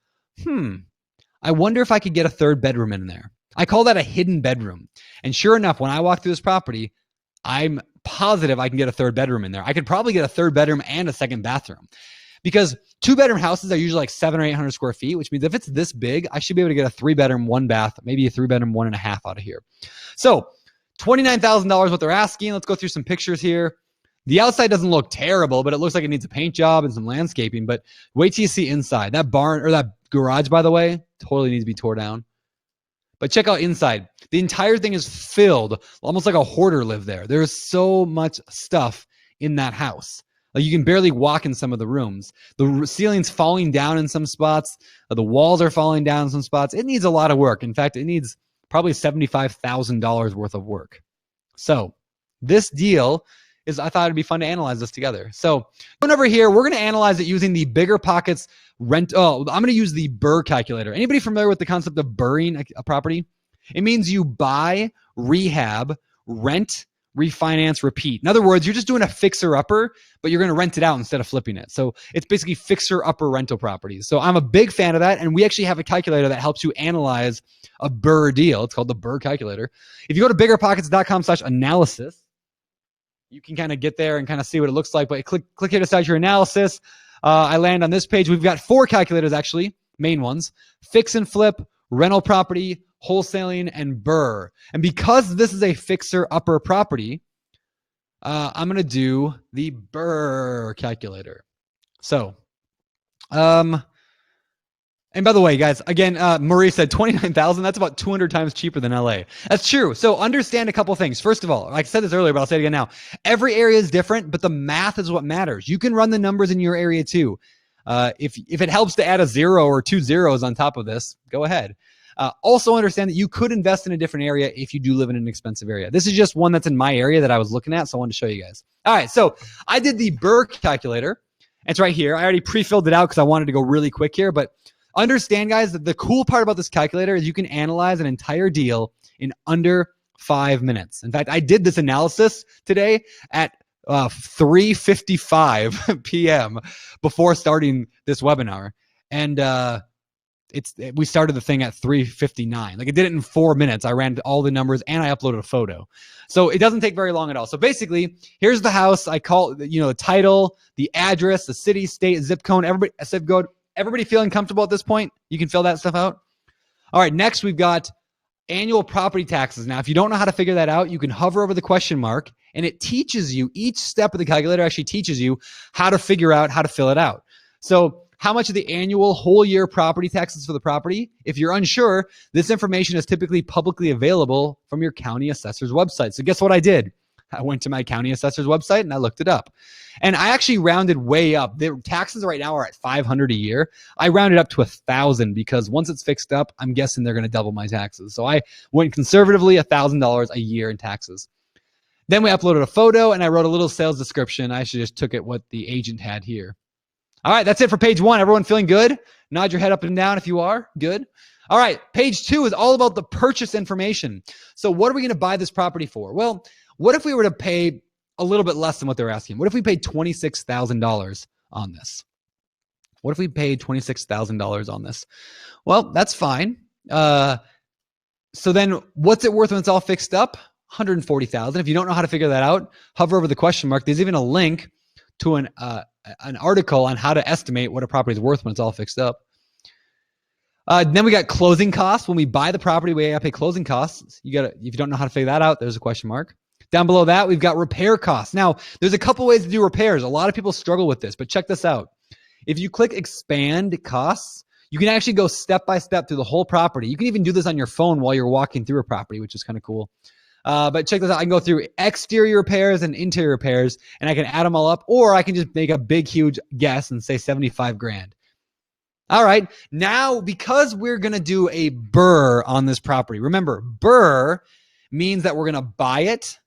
Speaker 2: I wonder if I could get a 3rd bedroom in there. I call that a hidden bedroom. And sure enough, when I walk through this property, I'm positive I can get a 3rd bedroom in there. I could probably get a 3rd bedroom and a 2nd bathroom because 2-bedroom houses are usually like 700 or 800 square feet, which means if it's this big, I should be able to get a 3-bedroom, 1-bath, maybe a 3-bedroom, 1.5 out of here. So $29,000 what they're asking. Let's go through some pictures here. The outside doesn't look terrible, but it looks like it needs a paint job and some landscaping. But wait till you see inside. That barn or that garage, by the way, totally needs to be tore down. But check out inside. The entire thing is filled, almost like a hoarder lived there. There's so much stuff in that house. Like you can barely walk in some of the rooms. The ceiling's falling down in some spots. The walls are falling down in some spots. It needs a lot of work. In fact, it needs probably $75,000 worth of work. So this deal is, I thought it'd be fun to analyze this together. So going over here, we're going to analyze it using the BiggerPockets rent. Oh, I'm going to use the BRRRR calculator. Anybody familiar with the concept of BRRRring a property? It means you buy, rehab, rent, refinance, repeat. In other words, you're just doing a fixer-upper, but you're going to rent it out instead of flipping it. So it's basically fixer-upper rental properties. So I'm a big fan of that, and we actually have a calculator that helps you analyze a BRRRR deal. It's called the BRRRR calculator. If you go to biggerpockets.com/analysis, you can kind of get there and kind of see what it looks like. But click here to start your analysis. I land on this page. We've got 4 calculators, actually, main ones: fix and flip, rental property, wholesaling, and BRRRR. And because this is a fixer-upper property, I'm going to do the BRRRR calculator. So, and by the way, guys, again, Marie said 29,000. That's about 200 times cheaper than LA. That's true. So understand a couple things. First of all, like I said this earlier, but I'll say it again now. Every area is different, but the math is what matters. You can run the numbers in your area too. If it helps to add a 0 or 2 zeros on top of this, go ahead. Also understand that you could invest in a different area if you do live in an expensive area. This is just one that's in my area that I was looking at, so I wanted to show you guys. All right, so I did the BRRRR calculator. It's right here. I already pre-filled it out because I wanted to go really quick here, but understand, guys, that the cool part about this calculator is you can analyze an entire deal in under 5 minutes. In fact, I did this analysis today at 3:55 p.m. before starting this webinar, and we started the thing at 3:59. Like, I did it in 4 minutes. I ran all the numbers and I uploaded a photo. So it doesn't take very long at all. So basically, here's the house. I call, the title, the address, the city, state, zip code, everybody feeling comfortable at this point? You can fill that stuff out. All right, next we've got annual property taxes. Now, if you don't know how to figure that out, you can hover over the question mark and it teaches you, each step of the calculator actually teaches you how to figure out how to fill it out. So how much of the annual whole year property taxes for the property? If you're unsure, this information is typically publicly available from your county assessor's website. So guess what I did? I went to my county assessor's website and I looked it up. And I actually rounded way up. The taxes right now are at $500 a year. I rounded up to $1,000 because once it's fixed up, I'm guessing they're going to double my taxes. So I went conservatively $1,000 a year in taxes. Then we uploaded a photo and I wrote a little sales description. I actually just took it what the agent had here. All right, that's it for page 1. Everyone feeling good? Nod your head up and down if you are. Good. All right, page 2 is all about the purchase information. So what are we going to buy this property for? Well, what if we were to pay a little bit less than what they're asking? What if we paid $26,000 on this? What if we paid $26,000 on this? Well, that's fine. So then what's it worth when it's all fixed up? $140,000. If you don't know how to figure that out, hover over the question mark. There's even a link to an article on how to estimate what a property is worth when it's all fixed up. Then we got closing costs. When we buy the property, we gotta pay closing costs. If you don't know how to figure that out, there's a question mark. Down below that, we've got repair costs. Now, there's a couple ways to do repairs. A lot of people struggle with this, but check this out. If you click expand costs, you can actually go step by step through the whole property. You can even do this on your phone while you're walking through a property, which is kind of cool. But check this out. I can go through exterior repairs and interior repairs, and I can add them all up, or I can just make a big, huge guess and say 75 grand. All right. Now, because we're going to do a BRRRR on this property, remember, BRRRR means that we're going to buy it,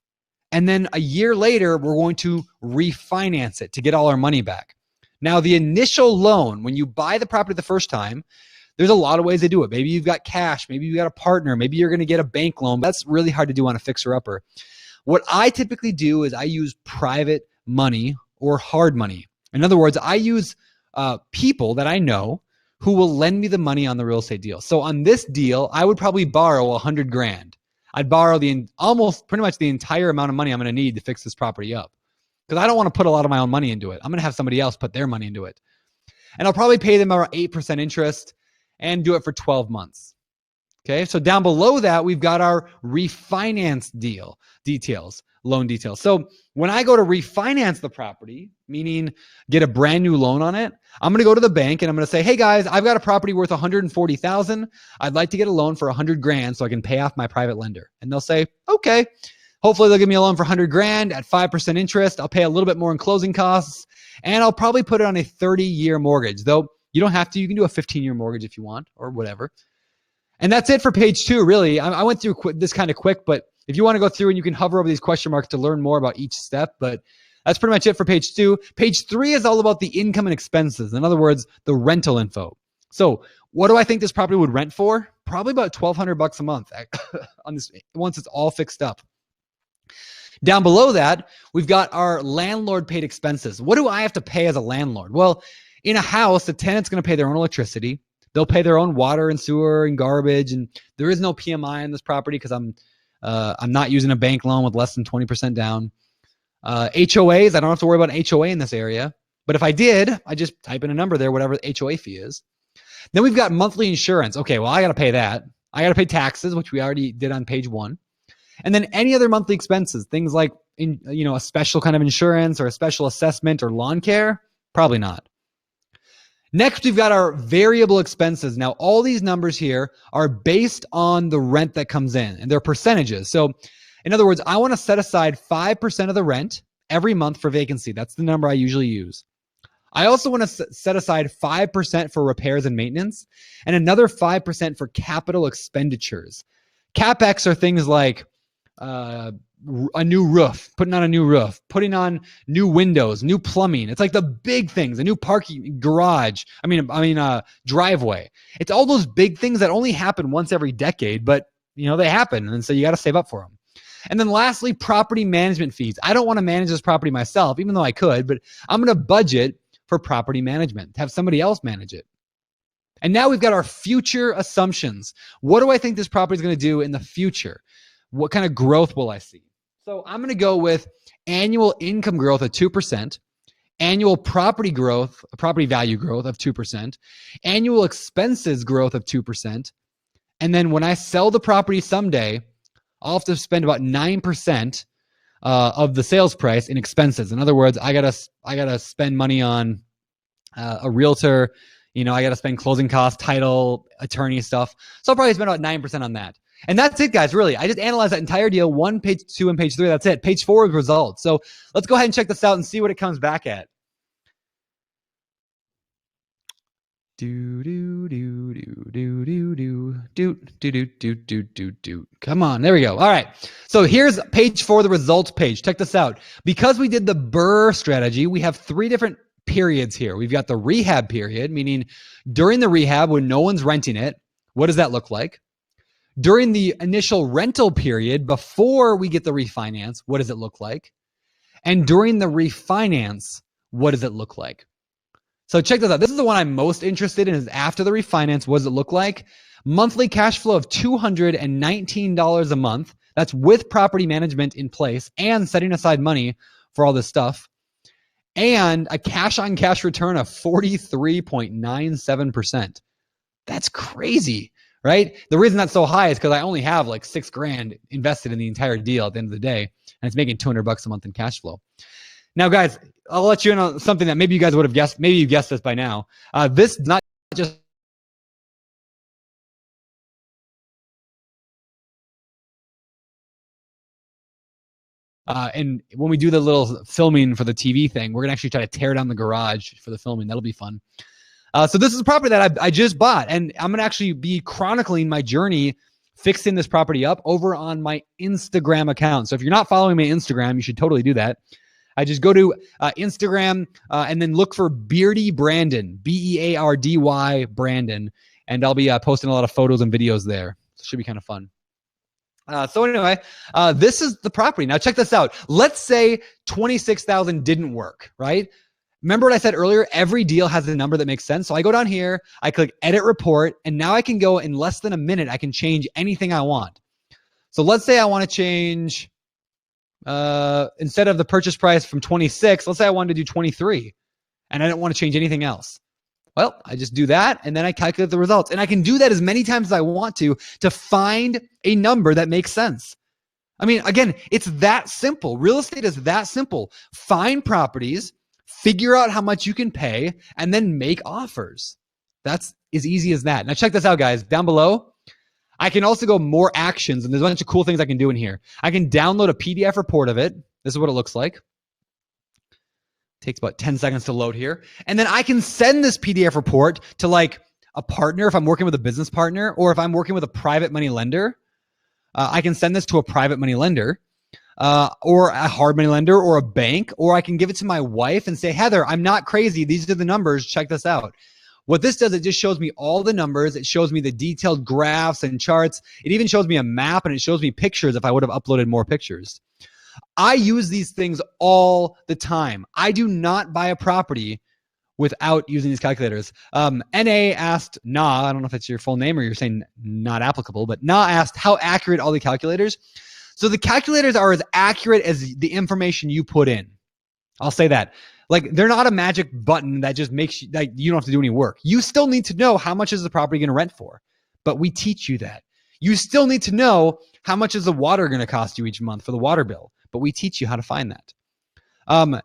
Speaker 2: and then a year later, we're going to refinance it to get all our money back. Now, the initial loan, when you buy the property the first time, there's a lot of ways to do it. Maybe you've got cash. Maybe you've got a partner. Maybe you're going to get a bank loan. That's really hard to do on a fixer-upper. What I typically do is I use private money or hard money. In other words, I use people that I know who will lend me the money on the real estate deal. So on this deal, I would probably borrow 100 grand. I'd borrow almost pretty much the entire amount of money I'm going to need to fix this property up, because I don't want to put a lot of my own money into it. I'm going to have somebody else put their money into it. And I'll probably pay them around 8% interest and do it for 12 months. Okay, so down below that, we've got our refinance loan details. So when I go to refinance the property, meaning get a brand new loan on it, I'm going to go to the bank and I'm going to say, hey guys, I've got a property worth 140,000. I'd like to get a loan for 100 grand so I can pay off my private lender. And they'll say, okay. Hopefully they'll give me a loan for 100 grand at 5% interest. I'll pay a little bit more in closing costs, and I'll probably put it on a 30-year mortgage. Though you don't have to. You can do a 15-year mortgage if you want, or whatever. And that's it for page 2, really. I went through this kind of quick, but if you want to go through and you can hover over these question marks to learn more about each step, but that's pretty much it for page 2. Page 3 is all about the income and expenses. In other words, the rental info. So what do I think this property would rent for? Probably about $1,200 a month on this once it's all fixed up. Down below that, we've got our landlord paid expenses. What do I have to pay as a landlord? Well, in a house, the tenant's going to pay their own electricity. They'll pay their own water and sewer and garbage. And there is no PMI on this property because I'm not using a bank loan with less than 20% down. HOAs, I don't have to worry about an HOA in this area. But if I did, I just type in a number there, whatever the HOA fee is. Then we've got monthly insurance. Okay, well, I got to pay that. I got to pay taxes, which we already did on page 1. And then any other monthly expenses, things like a special kind of insurance or a special assessment or lawn care, probably not. Next, we've got our variable expenses. Now, all these numbers here are based on the rent that comes in, and they're percentages. So, in other words, I want to set aside 5% of the rent every month for vacancy. That's the number I usually use. I also want to set aside 5% for repairs and maintenance, and another 5% for capital expenditures. CapEx are things like a new roof, putting on a new roof, putting on new windows, new plumbing. It's like the big things, a new parking garage. Driveway. It's all those big things that only happen once every decade, but they happen. And so you got to save up for them. And then lastly, property management fees. I don't want to manage this property myself, even though I could, but I'm going to budget for property management, have somebody else manage it. And now we've got our future assumptions. What do I think this property is going to do in the future? What kind of growth will I see? So I'm going to go with annual income growth of 2%, annual property value growth of 2%, annual expenses growth of 2%. And then when I sell the property someday, I'll have to spend about 9% of the sales price in expenses. In other words, I gotta spend money on a realtor. I got to spend closing costs, title, attorney stuff. So I'll probably spend about 9% on that. And that's it, guys, really. I just analyzed that entire deal, 1, page 2, and page 3. That's it. Page 4 is results. So let's go ahead and check this out and see what it comes back at. Come on, there we go. All right. So here's page 4, the results page. Check this out. Because we did the BRRRR strategy, we have 3 different periods here. We've got the rehab period, meaning during the rehab when no one's renting it, what does that look like? During the initial rental period, before we get the refinance, what does it look like? And during the refinance, what does it look like? So check this out. This is the one I'm most interested in, is after the refinance, what does it look like? Monthly cash flow of $219 a month. That's with property management in place and setting aside money for all this stuff. And a cash-on-cash return of 43.97%. That's crazy, right? The reason that's so high is because I only have like $6,000 invested in the entire deal at the end of the day, and it's making $200 a month in cash flow. Now, guys, I'll let you in on something that maybe you guys would have guessed. Maybe you guessed this by now. This is not just And when we do the little filming for the TV thing, we're gonna actually try to tear down the garage for the filming. That'll be fun. So this is a property that I just bought, and I'm gonna actually be chronicling my journey fixing this property up over on my Instagram account. So if you're not following me on Instagram, you should totally do that. I just go to Instagram and then look for Beardy Brandon, Beardy Brandon, and I'll be posting a lot of photos and videos there. So it should be kind of fun. So anyway, this is the property. Now check this out. Let's say 26,000 didn't work, right? Remember what I said earlier? Every deal has a number that makes sense. So I go down here, I click edit report, and now I can go in less than a minute. I can change anything I want. So let's say I want to change, instead of the purchase price from 26, let's say I wanted to do 23 and I don't want to change anything else. Well, I just do that and then I calculate the results. And I can do that as many times as I want to find a number that makes sense. I mean, again, it's that simple. Real estate is that simple. Find properties, figure out how much you can pay, and then make offers. That's as easy as that. Now check this out, guys. Down below, I can also go more actions, and there's a bunch of cool things I can do in here. I can download a PDF report of it. This is what it looks like. Takes about 10 seconds to load here. And then I can send this PDF report to like a partner if I'm working with a business partner, or if I'm working with a private money lender. I can send this to a private money lender, or a hard money lender, or a bank, or I can give it to my wife and say, Heather, I'm not crazy. These are the numbers. Check this out. What this does, it just shows me all the numbers. It shows me the detailed graphs and charts. It even shows me a map, and it shows me pictures if I would have uploaded more pictures. I use these things all the time. I do not buy a property without using these calculators. NA asked, I don't know if it's your full name or you're saying not applicable, but asked how accurate all the calculators. So the calculators are as accurate as the information you put in. I'll say that. Like, they're not a magic button that just makes you, like, you don't have to do any work. You still need to know how much is the property going to rent for, but we teach you that. You still need to know how much is the water going to cost you each month for the water bill, but we teach you how to find that.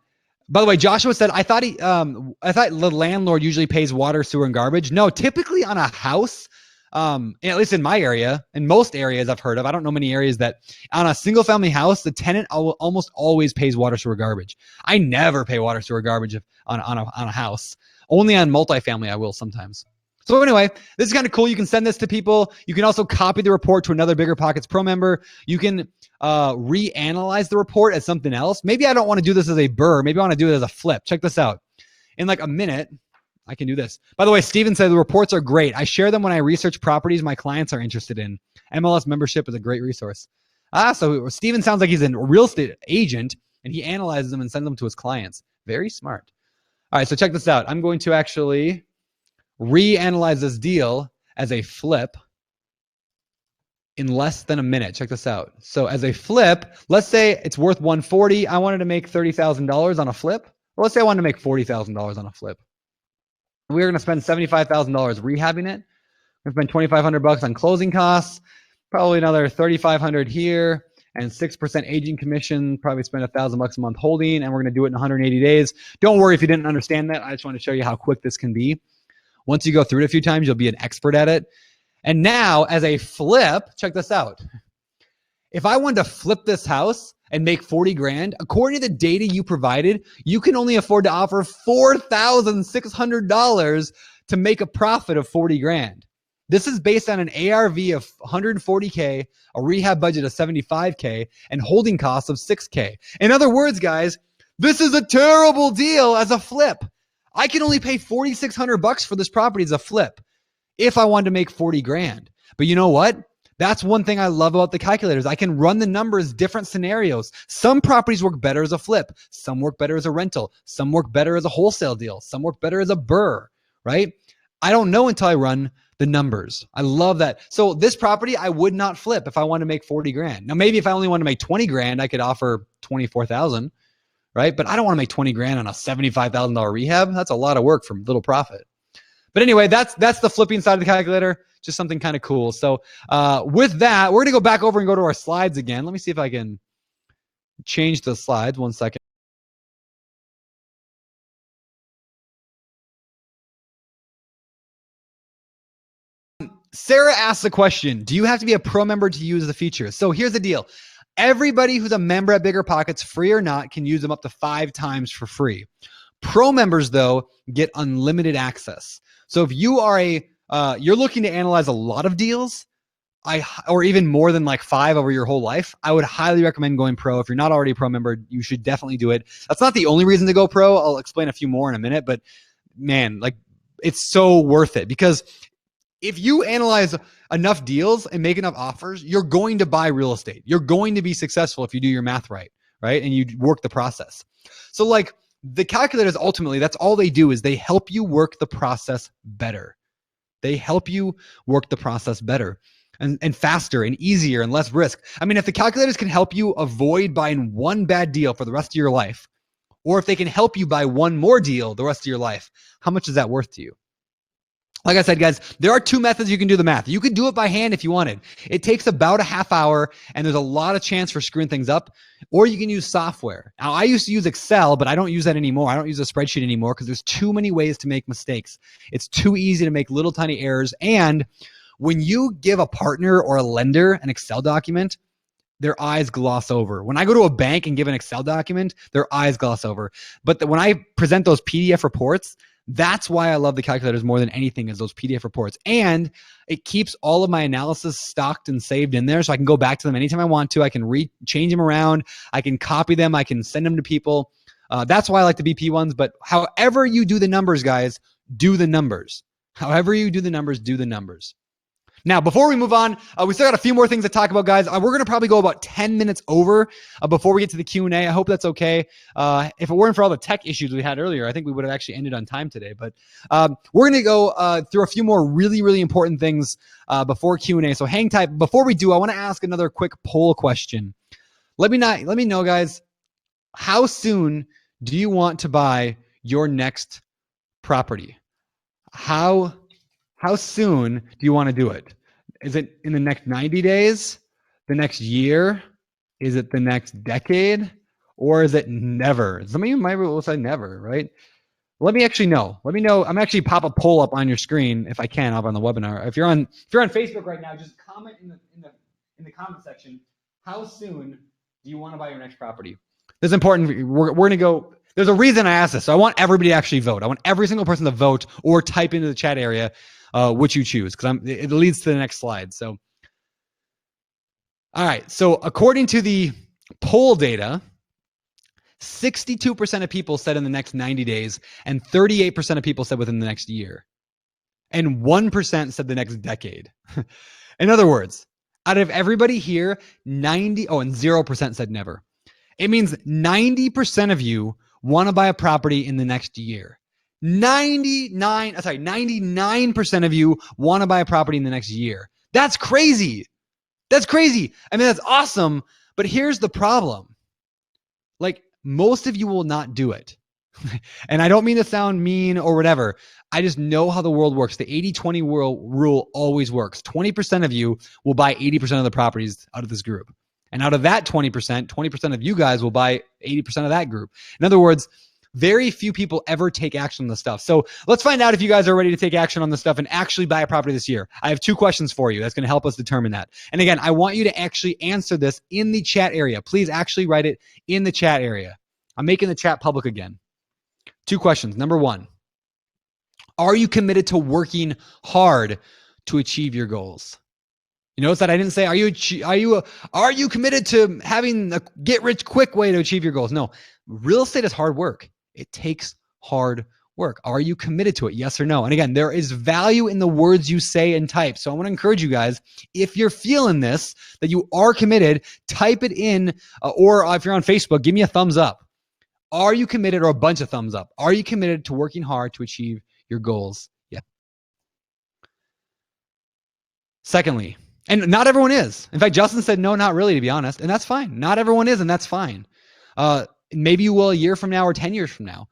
Speaker 2: By the way, Joshua said, I thought the landlord usually pays water, sewer, and garbage. No, typically on a house, at least in my area, in most areas I've heard of, I don't know many areas that on a single family house, the tenant almost always pays water, sewer, garbage. I never pay water, sewer, garbage on a house. Only on multifamily I will sometimes. So anyway, this is kind of cool. You can send this to people. You can also copy the report to another BiggerPockets Pro member. You can reanalyze the report as something else. Maybe I don't want to do this as a BRRRR. Maybe I want to do it as a flip. Check this out. In like a minute, I can do this. By the way, Steven said the reports are great. I share them when I research properties my clients are interested in. MLS membership is a great resource. So Steven sounds like he's a real estate agent, and he analyzes them and sends them to his clients. Very smart. All right, so check this out. I'm going to actually reanalyze this deal as a flip in less than a minute. Check this out. So as a flip, let's say it's worth $140. I wanted to make $30,000 on a flip. Or let's say I wanted to make $40,000 on a flip. We're going to spend $75,000 rehabbing it. We're going to spend $2,500 on closing costs, probably another $3,500 here, and 6% aging commission, probably spend $1,000 a month holding, and we're going to do it in 180 days. Don't worry if you didn't understand that. I just want to show you how quick this can be. Once you go through it a few times, you'll be an expert at it. And now, as a flip, check this out. If I wanted to flip this house and make 40 grand, according to the data you provided, you can only afford to offer $4,600 to make a profit of 40 grand. This is based on an ARV of 140K, a rehab budget of 75K, and holding costs of 6K. In other words, guys, this is a terrible deal as a flip. I can only pay $4,600 for this property as a flip if I wanted to make 40 grand. But you know what? That's one thing I love about the calculators. I can run the numbers, different scenarios. Some properties work better as a flip. Some work better as a rental. Some work better as a wholesale deal. Some work better as a BRRRR, right? I don't know until I run the numbers. I love that. So this property, I would not flip if I want to make 40 grand. Now, maybe if I only want to make 20 grand, I could offer 24,000, right? But I don't want to make 20 grand on a $75,000 rehab. That's a lot of work for little profit. But anyway, that's the flipping side of the calculator. Just something kind of cool. So with that, we're going to go back over and go to our slides again. Let me see if I can change the slides. 1 second. Sarah asked the question, do you have to be a pro member to use the feature? So here's the deal. Everybody who's a member at BiggerPockets, free or not, can use them up to 5 times for free. Pro members, though, get unlimited access. So if you are you're looking to analyze a lot of deals, or even more than like 5 over your whole life, I would highly recommend going pro. If you're not already a pro member, you should definitely do it. That's not the only reason to go pro. I'll explain a few more in a minute, but man, like it's so worth it, because if you analyze enough deals and make enough offers, you're going to buy real estate. You're going to be successful if you do your math right? And you work the process. So like the calculators, ultimately, that's all they do is they help you work the process better. They help you work the process better and faster and easier and less risk. I mean, if the calculators can help you avoid buying one bad deal for the rest of your life, or if they can help you buy one more deal the rest of your life, how much is that worth to you? Like I said, guys, there are 2 methods you can do the math. You could do it by hand if you wanted. It takes about a half hour, and there's a lot of chance for screwing things up. Or you can use software. Now, I used to use Excel, but I don't use that anymore. I don't use a spreadsheet anymore because there's too many ways to make mistakes. It's too easy to make little tiny errors. And when you give a partner or a lender an Excel document, their eyes gloss over. When I go to a bank and give an Excel document, their eyes gloss over. But when I present those PDF reports, that's why I love the calculators more than anything, is those PDF reports. And it keeps all of my analysis stocked and saved in there, so I can go back to them anytime I want to. I can change them around. I can copy them. I can send them to people. That's why I like the BP ones. But however you do the numbers, guys, do the numbers. However you do the numbers, do the numbers. Now, before we move on, we still got a few more things to talk about, guys. We're going to probably go about 10 minutes over before we get to the Q&A. I hope that's okay. If it weren't for all the tech issues we had earlier, I think we would have actually ended on time today. But we're going to go through a few more really, really important things before Q&A. So hang tight. Before we do, I want to ask another quick poll question. Let me know, guys, how soon do you want to buy your next property? How soon do you want to do it? Is it in the next 90 days? The next year? Is it the next decade? Or is it never? Some of you might will say never, right? Let me actually know. Let me know. I'm actually pop a poll up on your screen if I can, up on the webinar. If you're on Facebook right now, just comment in the comment section. How soon do you want to buy your next property? This is important. We're going to go. There's a reason I asked this. So I want everybody to actually vote. I want every single person to vote or type into the chat area which you choose, because it leads to the next slide. So, all right. So according to the poll data, 62% of people said in the next 90 days, and 38% of people said within the next year, and 1% said the next decade. In other words, out of everybody here, and 0% said never. It means 90% of you want to buy a property in the next year. 99% of you want to buy a property in the next year. That's crazy. That's crazy. I mean, that's awesome. But here's the problem. Like, most of you will not do it. And I don't mean to sound mean or whatever. I just know how the world works. The 80-20 rule always works. 20% of you will buy 80% of the properties out of this group. And out of that 20% of you guys will buy 80% of that group. In other words, very few people ever take action on this stuff. So let's find out if you guys are ready to take action on this stuff and actually buy a property this year. I have 2 questions for you that's going to help us determine that. And again, I want you to actually answer this in the chat area. Please actually write it in the chat area. I'm making the chat public again. 2 questions. Number 1, are you committed to working hard to achieve your goals? You notice that I didn't say, are you committed to having a get rich quick way to achieve your goals? No, real estate is hard work. It takes hard work. Are you committed to it? Yes or no? And again, there is value in the words you say and type. So I want to encourage you guys, if you're feeling this, that you are committed, type it in, or if you're on Facebook, give me a thumbs up. Are you committed, or a bunch of thumbs up? Are you committed to working hard to achieve your goals? Yeah. Secondly, and not everyone is. In fact, Justin said, no, not really, to be honest. And that's fine. Not everyone is, and that's fine. Maybe you will a year from now or 10 years from now.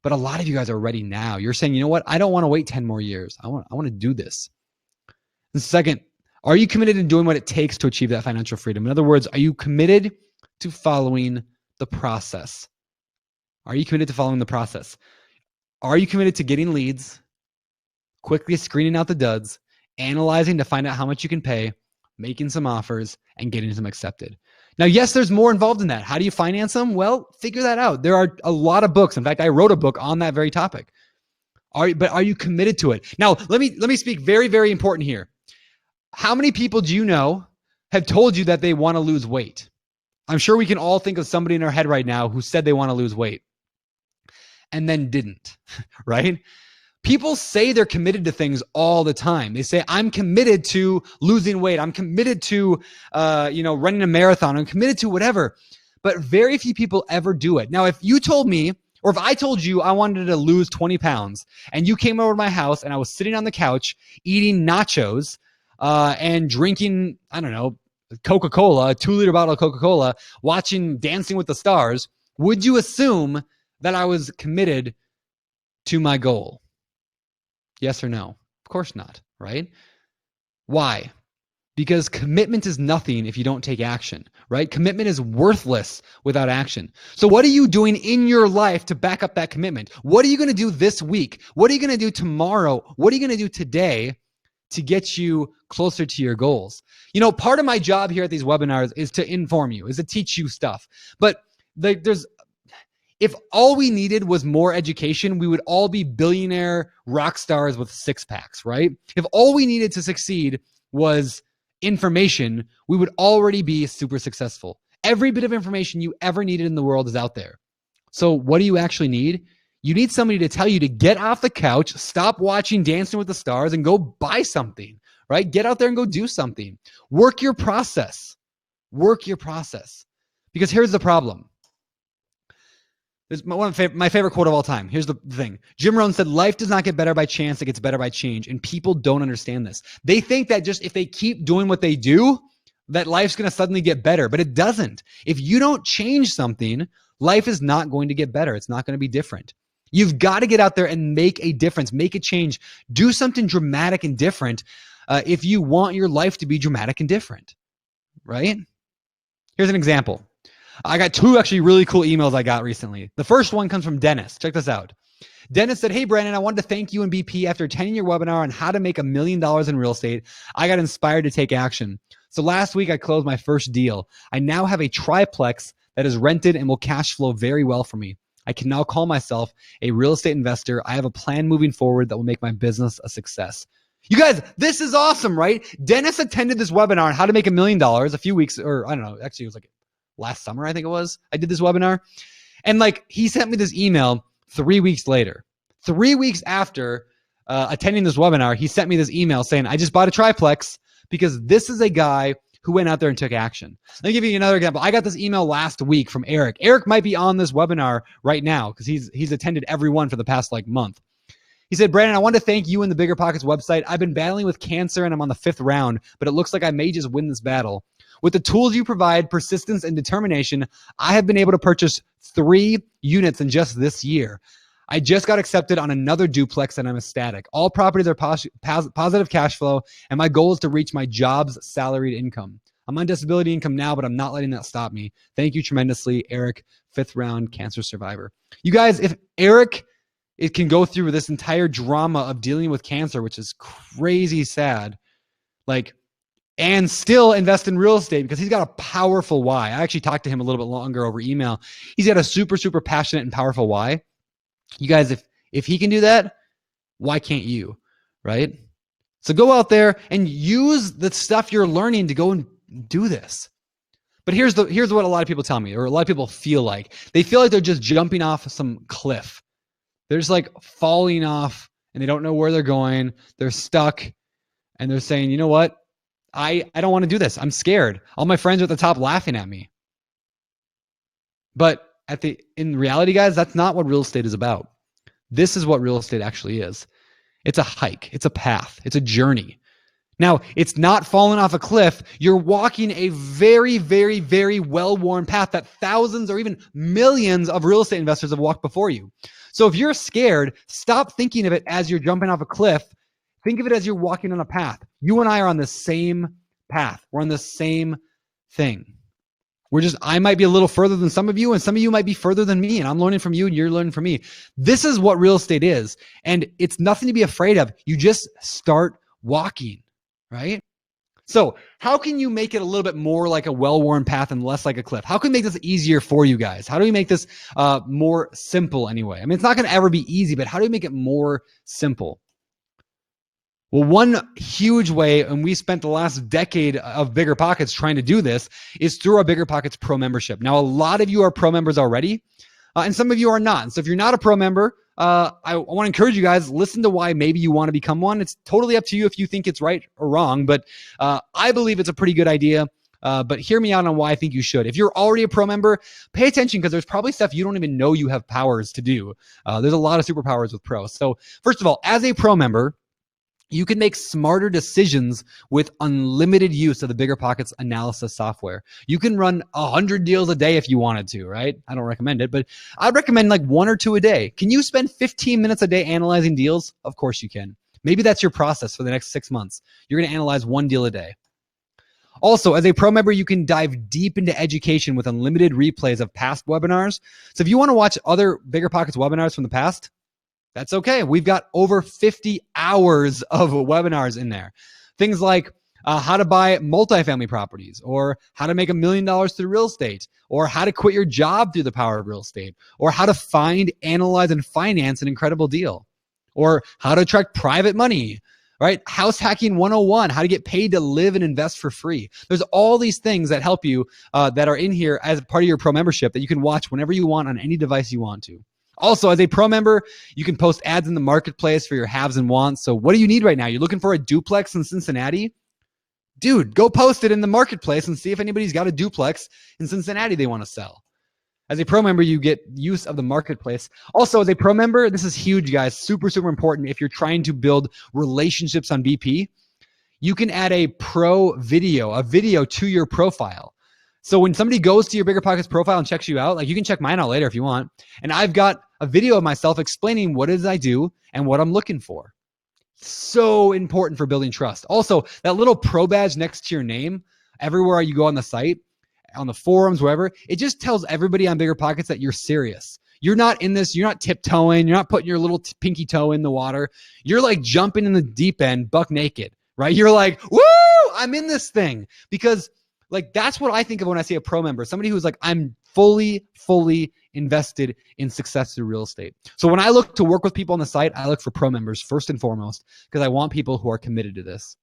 Speaker 2: But a lot of you guys are ready now. You're saying, you know what? I don't want to wait 10 more years. I want to do this. And second, are you committed to doing what it takes to achieve that financial freedom? In other words, are you committed to following the process? Are you committed to following the process? Are you committed to getting leads, quickly screening out the duds, analyzing to find out how much you can pay, making some offers, and getting them accepted? Now, yes, there's more involved in that. How do you finance them? Well, figure that out. There are a lot of books. In fact, I wrote a book on that very topic. But are you committed to it? Now, let me speak very, very important here. How many people do you know have told you that they want to lose weight? I'm sure we can all think of somebody in our head right now who said they want to lose weight and then didn't, right? People say they're committed to things all the time. They say, I'm committed to losing weight. I'm committed to, running a marathon. I'm committed to whatever. But very few people ever do it. Now, if you told me, or if I told you I wanted to lose 20 pounds and you came over to my house and I was sitting on the couch eating nachos and drinking, I don't know, Coca-Cola, a 2-liter bottle of Coca-Cola, watching Dancing with the Stars, would you assume that I was committed to my goal? Yes or no? Of course not, right? Why? Because commitment is nothing if you don't take action, right? Commitment is worthless without action. So what are you doing in your life to back up that commitment? What are you going to do this week? What are you going to do tomorrow? What are you going to do today to get you closer to your goals? Part of my job here at these webinars is to inform you, is to teach you stuff. But if all we needed was more education, we would all be billionaire rock stars with six packs, right? If all we needed to succeed was information, we would already be super successful. Every bit of information you ever needed in the world is out there. So what do you actually need? You need somebody to tell you to get off the couch, stop watching Dancing with the Stars, and go buy something, right? Get out there and go do something. Work your process. Work your process. Because here's the problem. There's my favorite quote of all time. Here's the thing. Jim Rohn said, life does not get better by chance. It gets better by change. And people don't understand this. They think that just if they keep doing what they do, that life's going to suddenly get better. But it doesn't. If you don't change something, life is not going to get better. It's not going to be different. You've got to get out there and make a difference, make a change, do something dramatic and different if you want your life to be dramatic and different, right? Here's an example. I got two actually really cool emails I got recently. The first one comes from Dennis. Check this out. Dennis said, hey, Brandon, I wanted to thank you and BP after attending your webinar on how to make $1 million in real estate. I got inspired to take action. So last week I closed my first deal. I now have a triplex that is rented and will cash flow very well for me. I can now call myself a real estate investor. I have a plan moving forward that will make my business a success. You guys, this is awesome, right? Dennis attended this webinar on how to make $1 million a few weeks, or I don't know, actually it was like last summer, I think it was. I did this webinar. And he sent me this email 3 weeks later. 3 weeks after attending this webinar, he sent me this email saying, I just bought a triplex because this is a guy who went out there and took action. Let me give you another example. I got this email last week from Eric. Eric might be on this webinar right now because he's attended every one for the past month. He said, Brandon, I want to thank you and the BiggerPockets website. I've been battling with cancer and I'm on the 5th round, but it looks like I may just win this battle. With the tools you provide, persistence and determination, I have been able to purchase 3 units in just this year. I just got accepted on another duplex and I'm ecstatic. All properties are positive cash flow, and my goal is to reach my job's salaried income. I'm on disability income now, but I'm not letting that stop me. Thank you tremendously, Eric, 5th round cancer survivor. You guys, if Eric can go through this entire drama of dealing with cancer, which is crazy sad, and still invest in real estate because he's got a powerful why. I actually talked to him a little bit longer over email. He's got a super, super passionate and powerful why. You guys, if he can do that, why can't you, right? So go out there and use the stuff you're learning to go and do this. But here's what a lot of people tell me, or a lot of people feel like. They feel like they're just jumping off some cliff. They're just falling off and they don't know where they're going. They're stuck and they're saying, you know what? I don't want to do this. I'm scared. All my friends are at the top laughing at me. But in reality, guys, that's not what real estate is about. This is what real estate actually is. It's a hike. It's a path. It's a journey. Now, it's not falling off a cliff. You're walking a very, very, very well-worn path that thousands or even millions of real estate investors have walked before you. So if you're scared, stop thinking of it as you're jumping off a cliff. Think of it as you're walking on a path. You and I are on the same path. We're on the same thing. I might be a little further than some of you, and some of you might be further than me, and I'm learning from you and you're learning from me. This is what real estate is, and it's nothing to be afraid of. You just start walking, right? So how can you make it a little bit more like a well-worn path and less like a cliff? How can we make this easier for you guys? How do we make this more simple anyway? I mean, it's not going to ever be easy, but how do we make it more simple? Well, one huge way, and we spent the last decade of BiggerPockets trying to do this, is through our BiggerPockets Pro membership. Now, a lot of you are Pro members already, and some of you are not. And so if you're not a Pro member, I want to encourage you guys, listen to why maybe you want to become one. It's totally up to you if you think it's right or wrong, but I believe it's a pretty good idea. But hear me out on why I think you should. If you're already a Pro member, pay attention because there's probably stuff you don't even know you have powers to do. There's a lot of superpowers with Pro. So first of all, as a Pro member, you can make smarter decisions with unlimited use of the BiggerPockets analysis software. You can run 100 deals a day if you wanted to, right? I don't recommend it, but I'd recommend like 1 or 2 a day. Can you spend 15 minutes a day analyzing deals? Of course you can. Maybe that's your process for the next 6 months. You're going to analyze 1 deal a day. Also, as a Pro member, you can dive deep into education with unlimited replays of past webinars. So if you want to watch other BiggerPockets webinars from the past, that's okay. We've got over 50 hours of webinars in there. Things like how to buy multifamily properties, or how to make $1 million through real estate, or how to quit your job through the power of real estate, or how to find, analyze, and finance an incredible deal, or how to attract private money, right? House hacking 101, how to get paid to live and invest for free. There's all these things that help you that are in here as part of your Pro membership that you can watch whenever you want on any device you want to. Also, as a Pro member, you can post ads in the marketplace for your haves and wants. So what do you need right now? You're looking for a duplex in Cincinnati? Dude, go post it in the marketplace and see if anybody's got a duplex in Cincinnati they want to sell. As a Pro member, you get use of the marketplace. Also, as a Pro member, this is huge, guys. Super, super important if you're trying to build relationships on BP. You can add a Pro video, to your profile. So when somebody goes to your BiggerPockets profile and checks you out, like you can check mine out later if you want. And I've got a video of myself explaining what it is I do and what I'm looking for. So important for building trust. Also, that little Pro badge next to your name, everywhere you go on the site, on the forums, wherever, it just tells everybody on BiggerPockets that you're serious. You're not in this, you're not tiptoeing, you're not putting your little pinky toe in the water. You're like jumping in the deep end, buck naked, right? You're like, woo, I'm in this thing. Because like, that's what I think of when I say a Pro member, somebody who's like, I'm fully invested in success through real estate. So when I look to work with people on the site, I look for Pro members first and foremost, because I want people who are committed to this.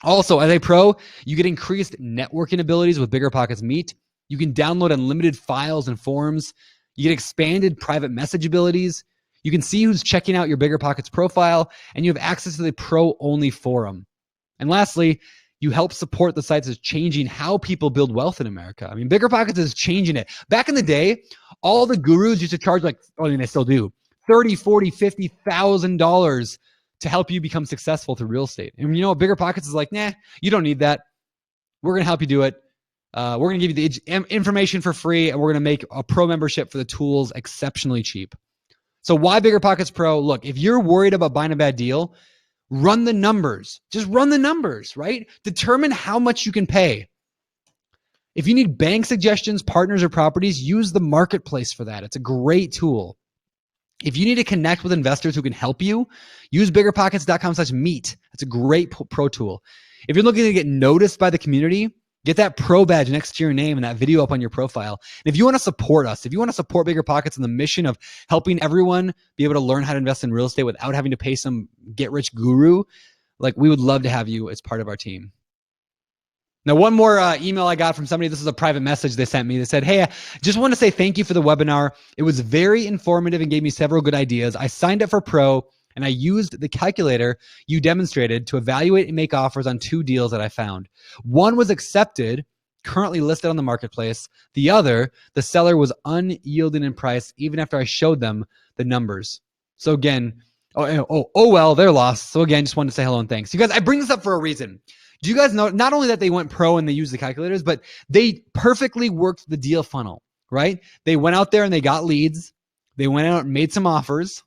Speaker 2: Also, as a Pro, you get increased networking abilities with BiggerPockets Meet. You can download unlimited files and forms. You get expanded private message abilities. You can see who's checking out your BiggerPockets profile, and you have access to the Pro-only forum. And lastly, you help support the sites that's changing how people build wealth in America. I mean, BiggerPockets is changing it. Back in the day, all the gurus used to charge like, I mean, they still do, $30,000, $40,000, $50,000 to help you become successful through real estate. And you know what BiggerPockets is like? Nah, you don't need that. We're going to help you do it. We're going to give you the information for free, and we're going to make a Pro membership for the tools exceptionally cheap. So why BiggerPockets Pro? Look, if you're worried about buying a bad deal, run the numbers. Just run the numbers, right? Determine how much you can pay. If you need bank suggestions, partners, or properties, use the marketplace for that. It's a great tool. If you need to connect with investors who can help you, use biggerpockets.com/meet. That's a great Pro tool. If you're looking to get noticed by the community, get that Pro badge next to your name and that video up on your profile. And if you want to support us, if you want to support BiggerPockets and the mission of helping everyone be able to learn how to invest in real estate without having to pay some get-rich guru, like we would love to have you as part of our team. Now, one more email I got from somebody. This is a private message they sent me. They said, hey, I just want to say thank you for the webinar. It was very informative and gave me several good ideas. I signed up for Pro, and I used the calculator you demonstrated to evaluate and make offers on 2 deals that I found. One was accepted, currently listed on the marketplace. The other, the seller was unyielding in price even after I showed them the numbers. So again, well, they're lost. So again, just wanted to say hello and thanks. You guys, I bring this up for a reason. Do you guys know not only that they went Pro and they used the calculators, but they perfectly worked the deal funnel, right? They went out there and they got leads. They went out and made some offers.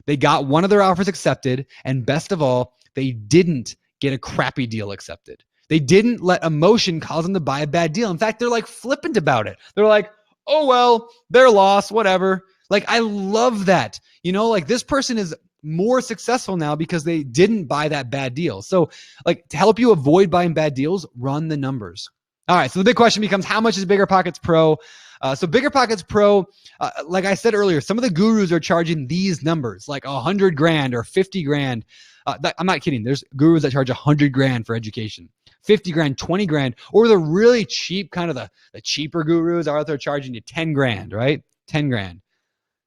Speaker 2: They got one of their offers accepted. And best of all, they didn't get a crappy deal accepted. They didn't let emotion cause them to buy a bad deal. In fact, they're like flippant about it. They're like, oh, well, they're lost, whatever. Like, I love that. You know, like this person is more successful now because they didn't buy that bad deal. So like to help you avoid buying bad deals, run the numbers. All right. So the big question becomes, how much is BiggerPockets Pro? So BiggerPockets Pro, like I said earlier, some of the gurus are charging these numbers, like 100 grand or 50 grand. I'm not kidding. There's gurus that charge 100 grand for education, 50 grand, 20 grand, or the really cheap kind of the cheaper gurus are out there charging you 10 grand, right? 10 grand.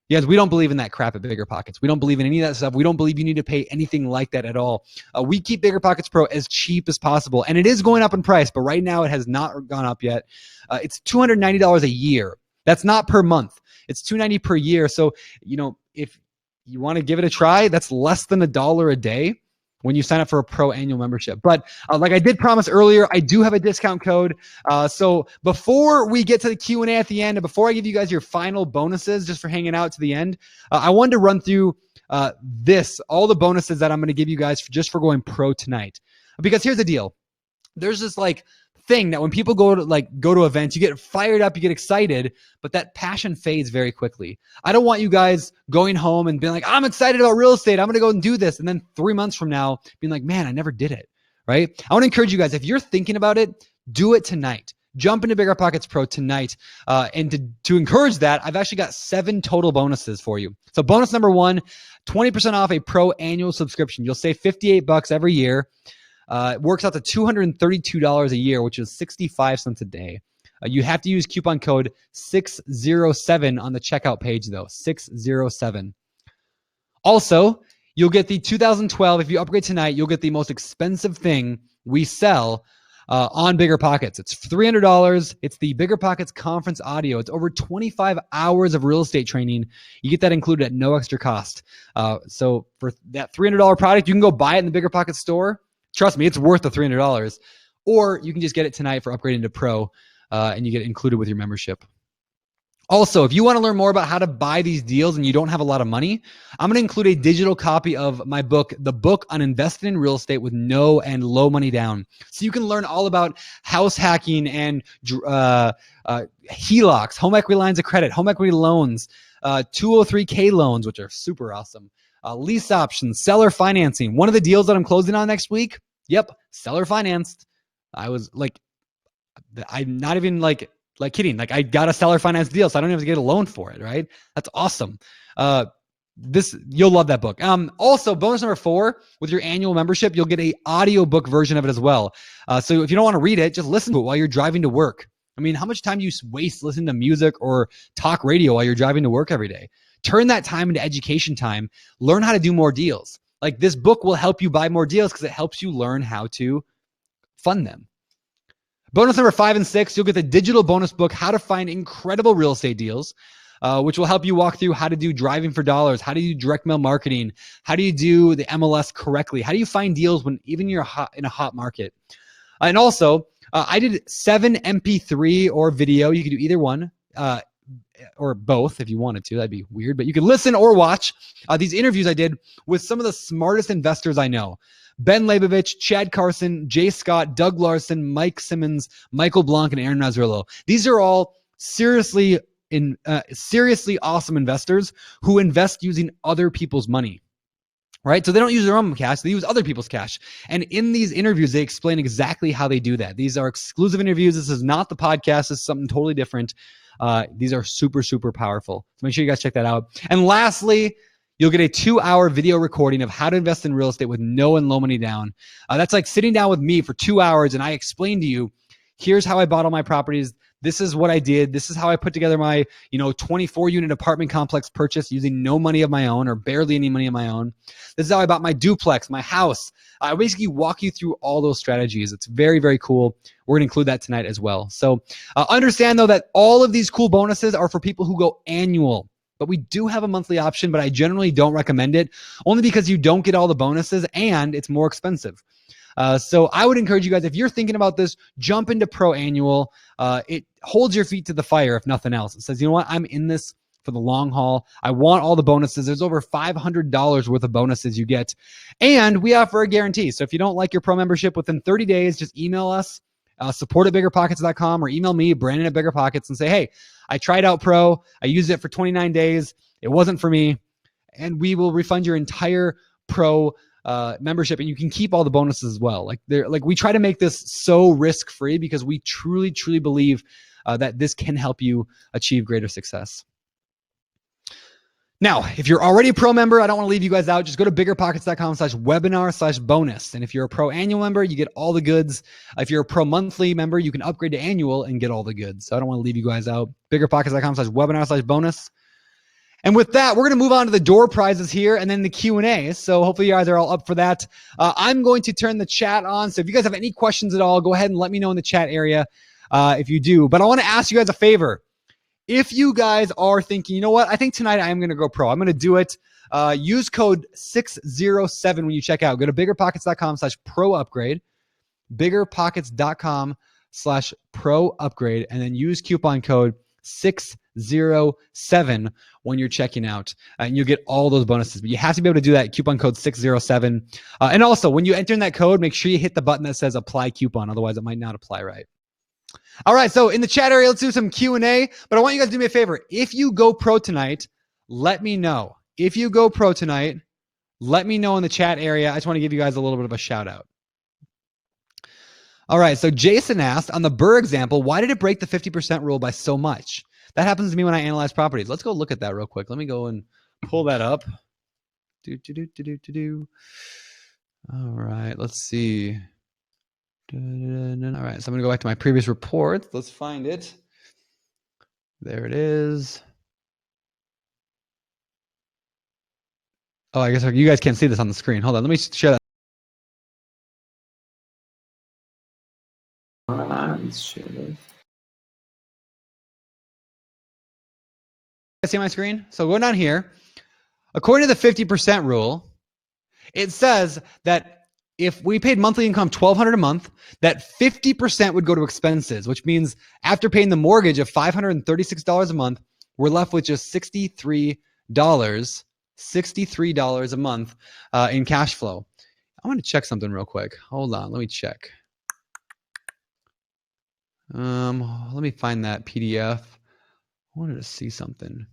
Speaker 2: Yes, we don't believe in that crap at BiggerPockets. We don't believe in any of that stuff. We don't believe you need to pay anything like that at all. We keep BiggerPockets Pro as cheap as possible, and it is going up in price, but right now it has not gone up yet. It's $290 a year. That's not per month. It's $290 per year. So, if you want to give it a try, that's less than $1 a day when you sign up for a pro annual membership. But like I did promise earlier, I do have a discount code. So before we get to the Q&A at the end, and before I give you guys your final bonuses just for hanging out to the end, I wanted to run through all the bonuses that I'm going to give you guys just for going pro tonight. Because here's the deal. There's this thing that when people go to events, you get fired up, you get excited, but that passion fades very quickly. I don't want you guys going home and being like, I'm excited about real estate, I'm going to go and do this. And then 3 months from now being like, man, I never did it, right? I want to encourage you guys, if you're thinking about it, do it tonight. Jump into BiggerPockets Pro tonight. And to encourage that, I've actually got 7 total bonuses for you. So bonus number 1, 20% off a pro annual subscription. You'll save $58 every year. It works out to $232 a year, which is 65 cents a day. You have to use coupon code 607 on the checkout page, though, 607. Also, you'll get the 2012, if you upgrade tonight, you'll get the most expensive thing we sell on BiggerPockets. It's $300. It's the BiggerPockets conference audio. It's over 25 hours of real estate training. You get that included at no extra cost. So for that $300 product, you can go buy it in the BiggerPockets store. Trust me, it's worth the $300. Or you can just get it tonight for upgrading to Pro, and you get it included with your membership. Also, if you want to learn more about how to buy these deals and you don't have a lot of money, I'm going to include a digital copy of my book, The Book on Investing in Real Estate with No and Low Money Down. So you can learn all about house hacking and HELOCs, home equity lines of credit, home equity loans, 203K loans, which are super awesome. Lease options, seller financing. One of the deals that I'm closing on next week, seller financed. I was I'm not even kidding. I got a seller finance deal, so I don't have to get a loan for it, right? That's awesome. You'll love that book. Also, bonus number 4, with your annual membership, you'll get a audiobook version of it as well. So if you don't want to read it, just listen to it while you're driving to work. I mean, how much time do you waste listening to music or talk radio while you're driving to work every day? Turn that time into education time. Learn how to do more deals. This book will help you buy more deals because it helps you learn how to fund them. Bonus number 5 and 6, you'll get the digital bonus book, How to Find Incredible Real Estate Deals, which will help you walk through how to do driving for dollars, how do you do direct mail marketing, how do you do the MLS correctly, how do you find deals when even you're in a hot market. And also, I did 7 MP3 or video. You could do either one. Or both if you wanted to. That'd be weird, but you could listen or watch these interviews I did with some of the smartest investors I know. Ben Leibovich, Chad Carson, Jay Scott, Doug Larson, Mike Simmons, Michael Blanc, and Aaron Mazzarello. These are all seriously awesome investors who invest using other people's money. Right? So they don't use their own cash, they use other people's cash. And in these interviews, they explain exactly how they do that. These are exclusive interviews. This is not the podcast. This is something totally different. These are super, super powerful. So make sure you guys check that out. And lastly, you'll get a 2-hour video recording of how to invest in real estate with no and low money down. That's like sitting down with me for 2 hours and I explain to you, here's how I bought all my properties. This is what I did. This is how I put together my, 24-unit apartment complex purchase using no money of my own or barely any money of my own. This is how I bought my duplex, my house. I basically walk you through all those strategies. It's very, very cool. We're going to include that tonight as well. So understand, though, that all of these cool bonuses are for people who go annual. But we do have a monthly option, but I generally don't recommend it, only because you don't get all the bonuses and it's more expensive. So I would encourage you guys, if you're thinking about this, jump into Pro Annual. It holds your feet to the fire, if nothing else. It says, you know what, I'm in this for the long haul. I want all the bonuses. There's over $500 worth of bonuses you get. And we offer a guarantee. So if you don't like your Pro membership within 30 days, just email us, support@biggerpockets.com, or email me, Brandon at BiggerPockets, and say, hey, I tried out Pro. I used it for 29 days. It wasn't for me. and we will refund your entire pro membership, and you can keep all the bonuses as well. Like we try to make this so risk-free because we truly believe that this can help you achieve greater success. Now, if you're already a pro member, I don't want to leave you guys out. Just go to biggerpockets.com/webinar/bonus. And if you're a pro annual member, you get all the goods. If you're a pro monthly member, you can upgrade to annual and get all the goods. So I don't want to leave you guys out. biggerpockets.com/webinar/bonus. And with that, we're going to move on to the door prizes here and then the Q&A. So hopefully you guys are all up for that. I'm going to turn the chat on. So if you guys have any questions at all, go ahead and let me know in the chat area if you do. But I want to ask you guys a favor. If you guys are thinking, you know what, I think tonight I am going to go pro. I'm going to do it. Use code 607 when you check out. Go to biggerpockets.com/pro upgrade, biggerpockets.com/pro upgrade, and then use coupon code 607 when you're checking out, and you'll get all those bonuses. But you have to be able to do that. Coupon code 607. And also, when you enter in that code, make sure you hit the button that says apply coupon. Otherwise, it might not apply right. All right, so in the chat area, let's do some Q&A, but I want you guys to do me a favor. If you go pro tonight, let me know. If you go pro tonight, let me know in the chat area. I just want to give you guys a little bit of a shout out. All right, so Jason asked, on the Burr example, why did it break the 50% rule by so much? That happens to me when I analyze properties. Let's go look at that real quick. Let me go and pull that up. All right, let's see. All right, so I'm going to go back to my previous report. Let's find it. There it is. Oh, I guess you guys can't see this on the screen. Hold on, let me share that.
Speaker 1: Let's share this.
Speaker 2: See my screen? So going down here, according to the 50% rule, it says that if we paid monthly income $1,200 a month, that 50% would go to expenses, which means after paying the mortgage of $536 a month, we're left with just $63 a month in cash flow. I want to check something real quick. Hold on, let me check. Let me find that PDF. I wanted to see something.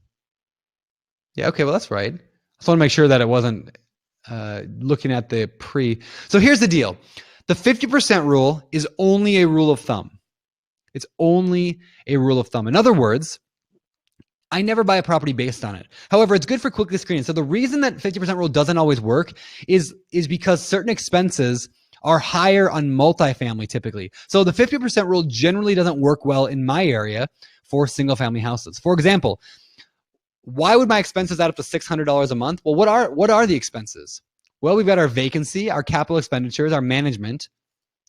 Speaker 2: Yeah, okay, well, that's right. I just want to make sure that it wasn't looking at the pre. So here's the deal. The 50% rule is only a rule of thumb. It's only a rule of thumb. In other words, I never buy a property based on it. However, it's good for quickly screening. So the reason that 50% rule doesn't always work is because certain expenses are higher on multifamily typically. So the 50% rule generally doesn't work well in my area for single family houses. For example, why would my expenses add up to $600 a month? Well, what are the expenses? Well, we've got our vacancy, our capital expenditures, our management,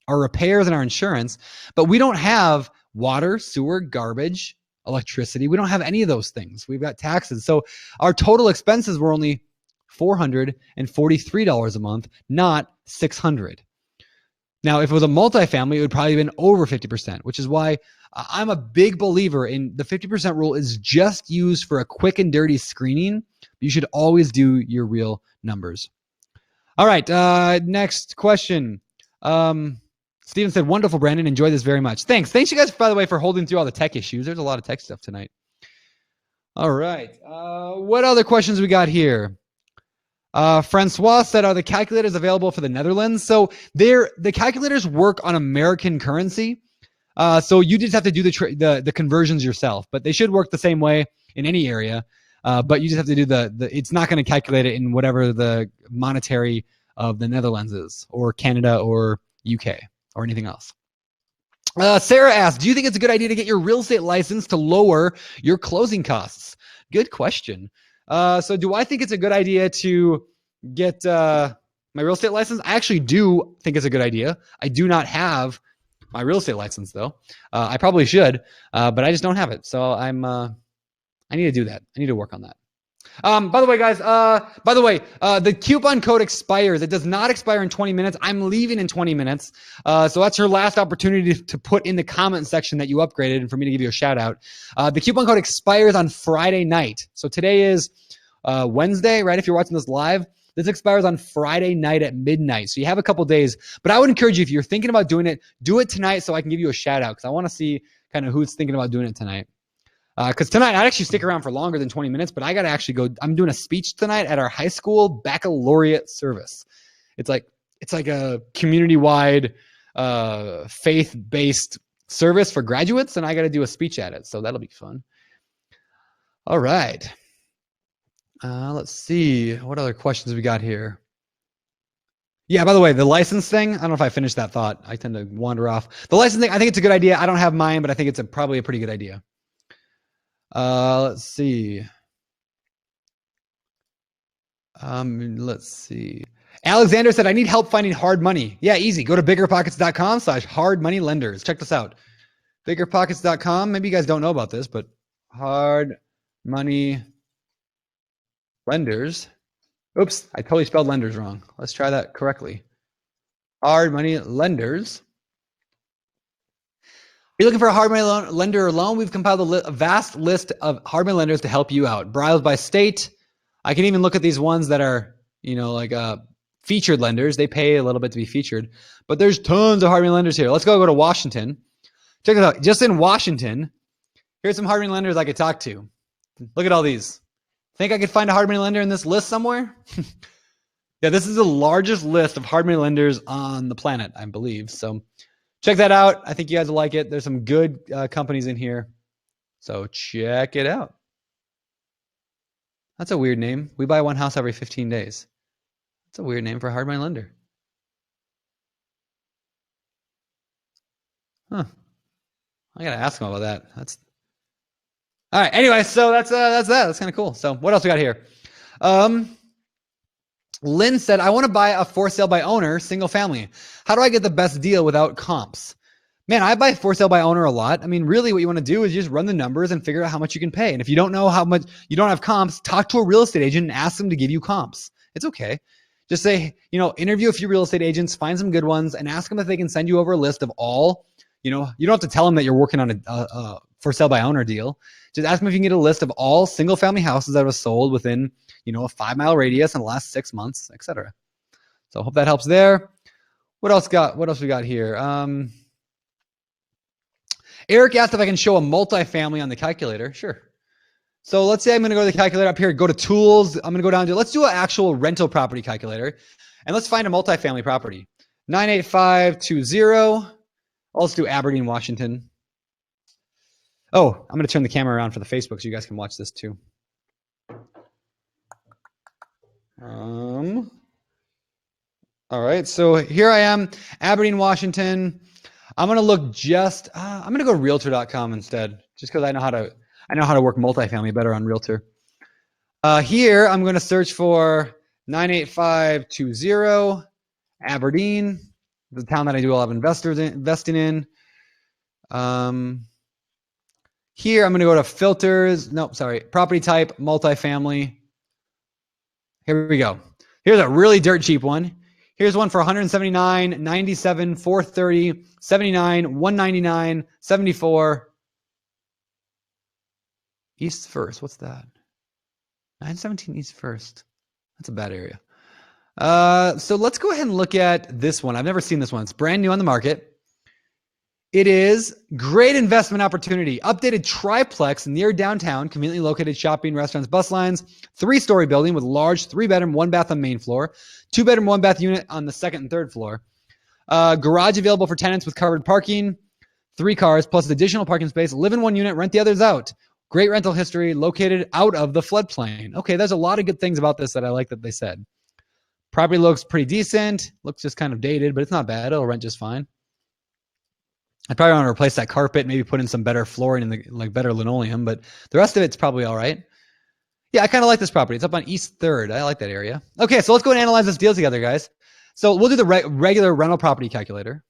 Speaker 2: our repairs, and our insurance, but we don't have water, sewer, garbage, electricity. We don't have any of those things. We've got taxes. So our total expenses were only $443 a month, not $600. Now, if it was a multifamily, it would probably have been over 50%, which is why I'm a big believer in the 50% rule is just used for a quick and dirty screening. You should always do your real numbers. All right, next question. Steven said, wonderful, Brandon. Enjoy this very much. Thanks. Thanks, you guys, by the way, for holding through all the tech issues. There's a lot of tech stuff tonight. All right. What other questions we got here? Francois said, are the calculators available for the Netherlands? So the calculators work on American currency. So you just have to do the conversions yourself, but they should work the same way in any area. But you just have to do it's not going to calculate it in whatever the monetary of the Netherlands is, or Canada, or UK, or anything else. Sarah asked, do you think it's a good idea to get your real estate license to lower your closing costs? Good question. So do I think it's a good idea to get my real estate license? I actually do think it's a good idea. I do not have my real estate license though. I probably should, but I just don't have it. So I need to do that. I need to work on that. By the way, guys, the coupon code expires. It does not expire in 20 minutes. I'm leaving in 20 minutes. So that's your last opportunity to put in the comment section that you upgraded and for me to give you a shout out. The coupon code expires on Friday night. So today is Wednesday, right? If you're watching this live, this expires on Friday night at midnight. So you have a couple days, but I would encourage you, if you're thinking about doing it, do it tonight so I can give you a shout out because I want to see kind of who's thinking about doing it tonight. Because tonight I'd actually stick around for longer than 20 minutes, but I got to actually go. I'm doing a speech tonight at our high school baccalaureate service. It's like a community-wide faith-based service for graduates, and I got to do a speech at it, so that'll be fun. All right. Let's see. What other questions we got here? Yeah, by the way, the license thing, I don't know if I finished that thought. I tend to wander off. The license thing, I think it's a good idea. I don't have mine, but I think it's probably a pretty good idea. Let's see. Let's see. Alexander said, I need help finding hard money. Yeah, easy. Go to biggerpockets.com/hardmoneylenders. Check this out. Biggerpockets.com. Maybe you guys don't know about this, but hard money lenders. Oops, I totally spelled lenders wrong. Let's try that correctly. Hard money lenders. Are you looking for a hard money lender or loan? We've compiled a vast list of hard money lenders to help you out. Browse by state. I can even look at these ones that are, like featured lenders. They pay a little bit to be featured, but there's tons of hard money lenders here. Let's go to Washington. Check this out. Just in Washington, here's some hard money lenders I could talk to. Look at all these. Think I could find a hard money lender in this list somewhere? Yeah, this is the largest list of hard money lenders on the planet, I believe. So check that out. I think you guys will like it. There's some good companies in here. So check it out. That's a weird name. We buy one house every 15 days. That's a weird name for a hard money lender. Huh. I gotta ask them about that. That's all right. Anyway, so that's that. That's kind of cool. So what else we got here? Lynn said, I want to buy a for sale by owner, single family. How do I get the best deal without comps? Man, I buy for sale by owner a lot. I mean, really what you want to do is just run the numbers and figure out how much you can pay. And if you don't know how much, you don't have comps, talk to a real estate agent and ask them to give you comps. It's okay. Just say, interview a few real estate agents, find some good ones, and ask them if they can send you over a list of all, you don't have to tell them that you're working on a for sale by owner deal. Just ask them if you can get a list of all single family houses that have sold within, a 5-mile radius in the last 6 months, etc. So I hope that helps there. What else we got here? Eric asked if I can show a multifamily on the calculator. Sure. So let's say I'm going to go to the calculator up here, go to tools. I'm going to go down to, let's do an actual rental property calculator. And let's find a multifamily property. 98520. Let's do Aberdeen, Washington. Oh, I'm going to turn the camera around for the Facebook so you guys can watch this too. All right. So here I am, Aberdeen, Washington. I'm going to look I'm going to go realtor.com instead, just because I know how to work multifamily better on Realtor. Here, I'm going to search for 98520 Aberdeen, the town that I do a lot of investing in. Here, I'm going to go to filters. Nope, sorry. Property type, multifamily. Here we go. Here's a really dirt cheap one. Here's one for 179, 97, 430, 79, 199, 74. East First. What's that? 917 East First. That's a bad area. So let's go ahead and look at this one. I've never seen this one. It's brand new on the market. It is great investment opportunity. Updated triplex near downtown, conveniently located shopping, restaurants, bus lines. 3-story building with large 3-bedroom, 1-bath on main floor. 2-bedroom, 1-bath unit on the second and third floor. Garage available for tenants with covered parking. 3 cars plus additional parking space. Live in one unit, rent the others out. Great rental history, located out of the floodplain. Okay, there's a lot of good things about this that I like that they said. Property looks pretty decent. Looks just kind of dated, but it's not bad. It'll rent just fine. I probably want to replace that carpet, maybe put in some better flooring and better linoleum, but the rest of it's probably all right. Yeah, I kind of like this property. It's up on East 3rd. I like that area. Okay, so let's go and analyze this deal together, guys. So we'll do the regular rental property calculator.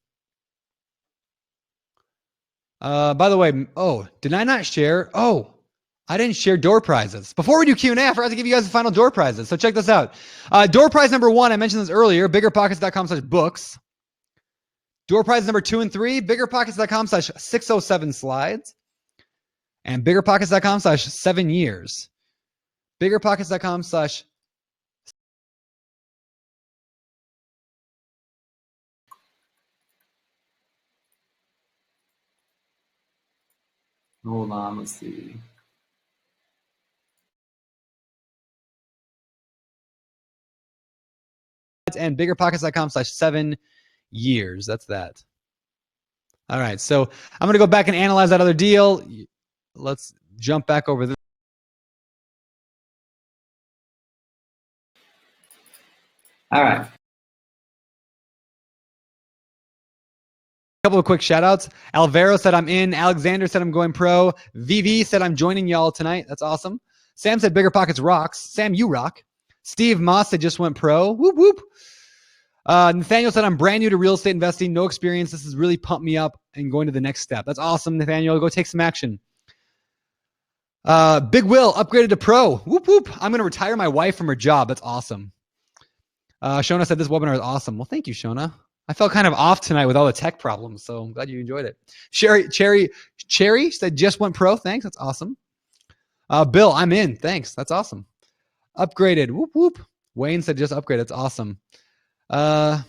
Speaker 2: By the way, did I not share? I didn't share door prizes. Before we do Q&A, I forgot to give you guys the final door prizes. So check this out. Door prize number 1, I mentioned this earlier, biggerpockets.com/books. Door prize number 2 and 3, biggerpockets.com/607 slides. And biggerpockets.com/7 years. Biggerpockets.com/
Speaker 1: Hold on, let's see.
Speaker 2: and BiggerPockets.com/7 years. That's that. All right, so I'm going to go back and analyze that other deal. Let's jump back over this.
Speaker 1: All right.
Speaker 2: A couple of quick shout outs. Alvaro said I'm in. Alexander said I'm going pro. VV said I'm joining y'all tonight. That's awesome. Sam said BiggerPockets rocks. Sam, you rock. Steve Moss said just went pro. Whoop, whoop. Nathaniel said I'm brand new to real estate investing, no experience. This has really pumped me up and going to the next step. That's awesome, Nathaniel. Go take some action. Big Will upgraded to pro. Whoop whoop. I'm going to retire my wife from her job. That's awesome. Shona said this webinar is awesome. Well, thank you, Shona. I felt kind of off tonight with all the tech problems, so I'm glad you enjoyed it. Cherry said just went pro. Thanks. That's awesome. Bill, I'm in. Thanks. That's awesome. Upgraded. Whoop whoop. Wayne said just upgrade. That's awesome. Let's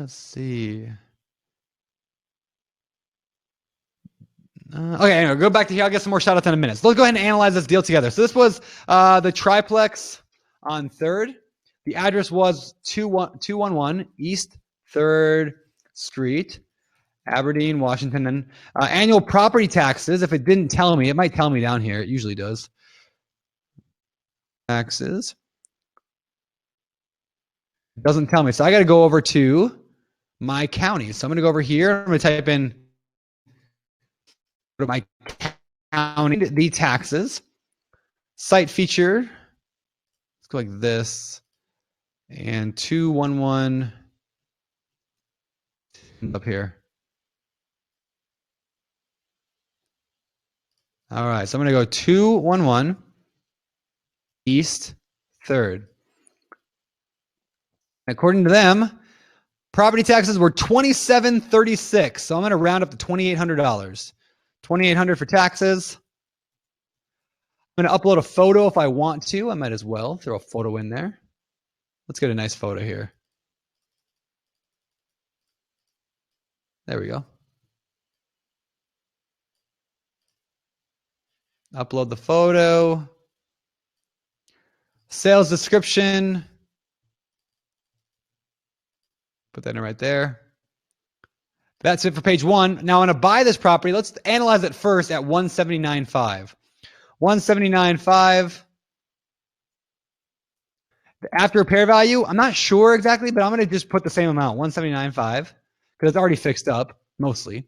Speaker 2: see. Okay, anyway, go back to here. I'll get some more shout outs in a minute. So let's go ahead and analyze this deal together. So this was the triplex on 3rd. The address was 211 East 3rd Street, Aberdeen, Washington. And annual property taxes, if it didn't tell me, it might tell me down here. It usually does. Taxes. It doesn't tell me. So I got to go over to my county. So I'm going to go over here. I'm going to type in my county, the taxes, site feature. Let's go like this. And 211 up here. All right. So I'm going to go 211 East 3rd. According to them, property taxes were $2,736. So I'm going to round up to $2,800. $2,800 for taxes. I'm going to upload a photo if I want to. I might as well throw a photo in there. Let's get a nice photo here. There we go. Upload the photo. Sales description. Put that in right there. That's it for page 1. Now, I want to buy this property. Let's analyze it first at 179.5. 179.5. The after repair value, I'm not sure exactly, but I'm going to just put the same amount, 179.5, because it's already fixed up, mostly.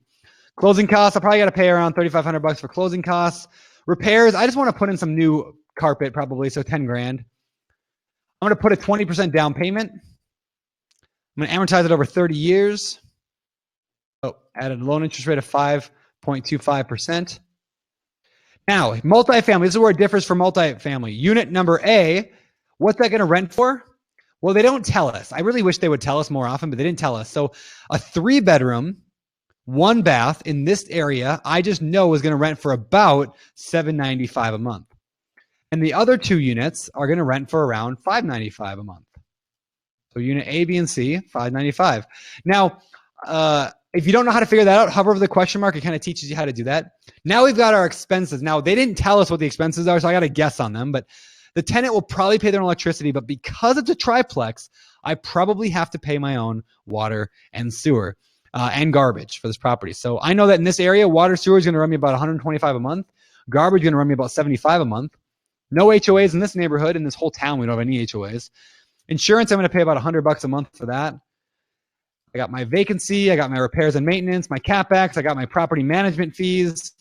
Speaker 2: Closing costs, I probably got to pay around $3,500 for closing costs. Repairs, I just want to put in some new carpet, probably, so 10 grand. I'm going to put a 20% down payment. I'm going to amortize it over 30 years. Oh, added a loan interest rate of 5.25%. Now, multifamily, this is where it differs from multifamily. Unit number A, what's that going to rent for? Well, they don't tell us. I really wish they would tell us more often, but they didn't tell us. So a 3-bedroom, 1 bath in this area, I just know is going to rent for about $795 a month. And the other 2 units are going to rent for around $595 a month. So unit A, B, and C, $595. Now, if you don't know how to figure that out, hover over the question mark. It kind of teaches you how to do that. Now we've got our expenses. Now, they didn't tell us what the expenses are, so I got to guess on them. But the tenant will probably pay their own electricity. But because it's a triplex, I probably have to pay my own water and sewer and garbage for this property. So I know that in this area, water sewer is going to run me about $125 a month. Garbage is going to run me about $75 a month. No HOAs in this neighborhood. In this whole town, we don't have any HOAs. Insurance, I'm going to pay about $100 a month for that. I got my vacancy. I got my repairs and maintenance, my CapEx. I got my property management fees.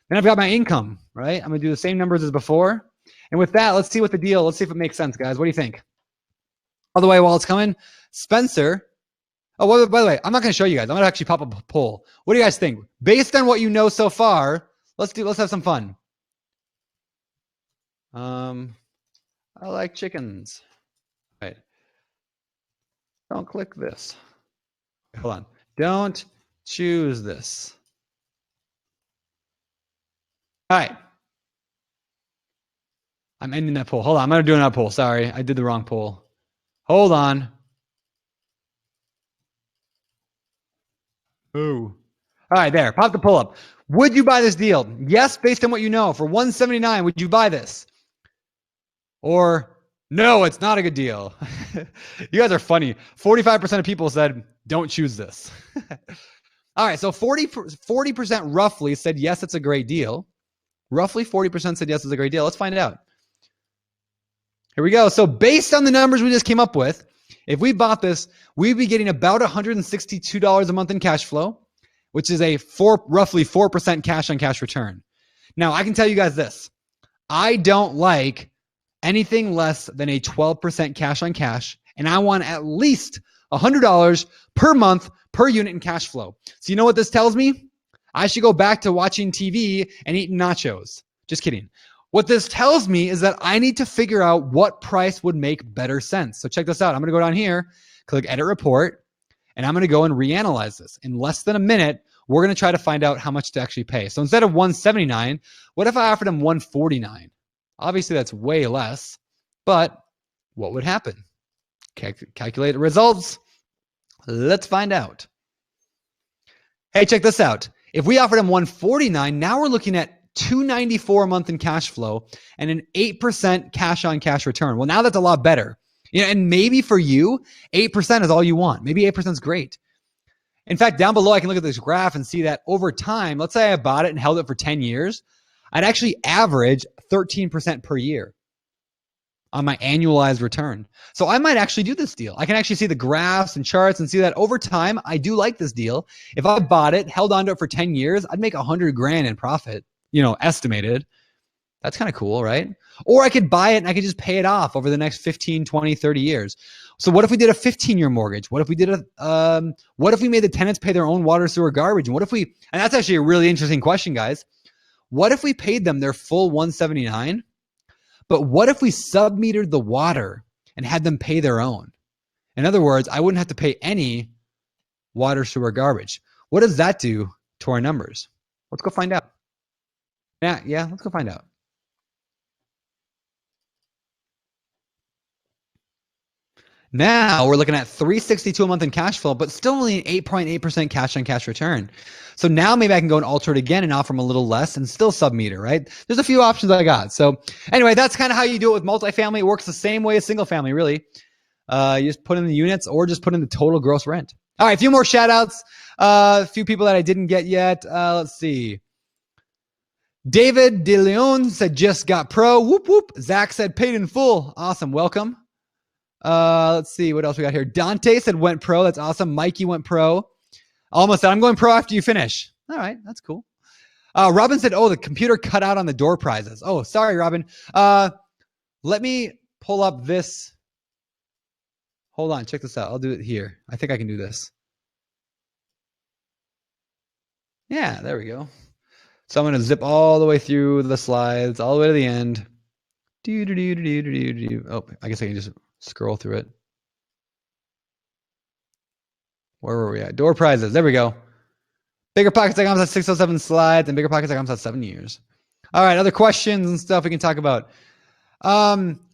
Speaker 2: Then I've got my income, right? I'm going to do the same numbers as before. And with that, let's see what the deal, let's see if it makes sense, guys. What do you think? All the way while it's coming, Spencer. Oh, by the way, I'm not going to show you guys. I'm going to actually pop up a poll. What do you guys think? Based on what you know so far, let's have some fun. I like chickens. Right. Don't click this. Hold on. Don't choose this. All right. I'm ending that poll. Hold on. I'm going to do another poll. Sorry. I did the wrong poll. Hold on. Ooh. All right, there. Pop the poll up. Would you buy this deal? Yes, based on what you know. For $179, would you buy this? Or No, it's not a good deal. You guys are funny. 45% of people said, don't choose this. All right, so 40% roughly said, yes, it's a great deal. Roughly 40% said, yes, it's a great deal. Let's find out. Here we go. So based on the numbers we just came up with, if we bought this, we'd be getting about $162 a month in cash flow, which is a roughly 4% cash on cash return. Now, I can tell you guys this. I don't like anything less than a 12% cash on cash, and I want at least $100 per month per unit in cash flow. So you know what this tells me? I should go back to watching TV and eating nachos. Just kidding. What this tells me is that I need to figure out what price would make better sense. So check this out. I'm going to go down here, click Edit Report, and I'm going to go and reanalyze this. In less than a minute, we're going to try to find out how much to actually pay. So instead of $179, what if I offered them $149? Obviously, that's way less, but what would happen? Calculate the results. Let's find out. Hey, check this out. If we offered them $149, now we're looking at $294 a month in cash flow and an 8% cash on cash return. Well, now that's a lot better. You know, and maybe for you, 8% is all you want. Maybe 8% is great. In fact, down below, I can look at this graph and see that over time, let's say I bought it and held it for 10 years, I'd actually average 13% per year on my annualized return. So I might actually do this deal. I can actually see the graphs and charts and see that over time, I do like this deal. If I bought it, held onto it for 10 years, I'd make $100,000 in profit, estimated. That's kind of cool, right? Or I could buy it and I could just pay it off over the next 15, 20, 30 years. So what if we did a 15-year mortgage? What if we did what if we made the tenants pay their own water, sewer, garbage? And and that's actually a really interesting question, guys. What if we paid them their full $179? But what if we sub-metered the water and had them pay their own? In other words, I wouldn't have to pay any water, sewer, garbage. What does that do to our numbers? Let's go find out. Yeah, let's go find out. Now we're looking at $362 a month in cash flow, but still only an 8.8% cash on cash return. So now maybe I can go and alter it again and offer them a little less and still sub-meter, right? There's a few options I got. So anyway, that's kind of how you do it with multifamily. It works the same way as single family, really. You just put in the units or just put in the total gross rent. All right, a few more shout outs. A few people that I didn't get yet. Let's see. David De Leon said just got pro. Whoop, whoop. Zach said paid in full. Awesome. Welcome. Let's see what else we got here. Dante said went pro. That's awesome. Mikey went pro. Almost said I'm going pro after you finish. All right, that's cool. Robin said, oh, the computer cut out on the door prizes. Oh, sorry, Robin. Let me pull up this. Hold on, check this out. I'll do it here. I think I can do this. Yeah, there we go. So I'm going to zip all the way through the slides, all the way to the end. Oh, I guess I can just scroll through it. Where were we at? Door prizes. There we go. BiggerPockets.com has 607 slides and BiggerPockets.com has 7 years. All right, other questions and stuff we can talk about.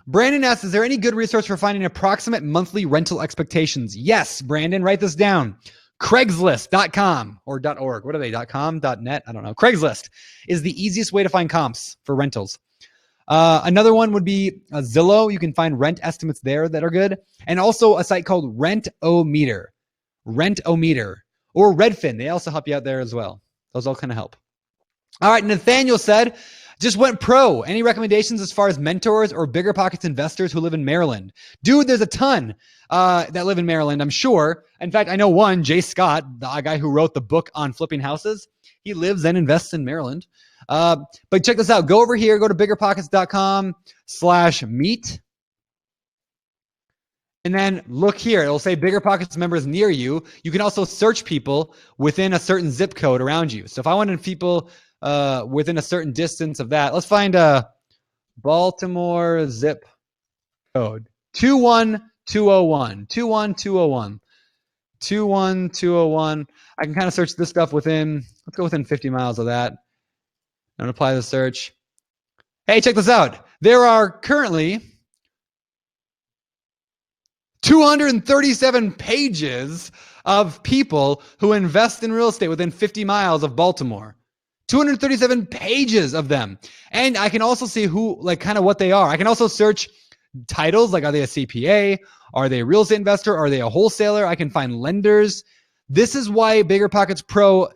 Speaker 2: Brandon asks, is there any good resource for finding approximate monthly rental expectations? Yes, Brandon, write this down. Craigslist.com or .org. What are they? .com, .net? I don't know. Craigslist is the easiest way to find comps for rentals. Another one would be Zillow. You can find rent estimates there that are good. And also a site called Rent-O-Meter. Rent-O-Meter. Or Redfin. They also help you out there as well. Those all kind of help. All right. Nathaniel said, just went pro. Any recommendations as far as mentors or BiggerPockets investors who live in Maryland? Dude, there's a ton that live in Maryland, I'm sure. In fact, I know one, Jay Scott, the guy who wrote the book on flipping houses. He lives and invests in Maryland. But check this out. Go over here. Go to biggerpockets.com/meet. And then look here. It'll say BiggerPockets members near you. You can also search people within a certain zip code around you. So if I wanted people within a certain distance of that, let's find a Baltimore zip code. 21201. 21201. 21201. I can kind of search this stuff within, let's go within 50 miles of that. And apply the search. Hey, check this out. There are currently 237 pages of people who invest in real estate within 50 miles of Baltimore. 237 pages of them. And I can also see who, like, kind of what they are. I can also search titles, like are they a CPA? Are they a real estate investor? Are they a wholesaler? I can find lenders. This is why BiggerPockets Pro,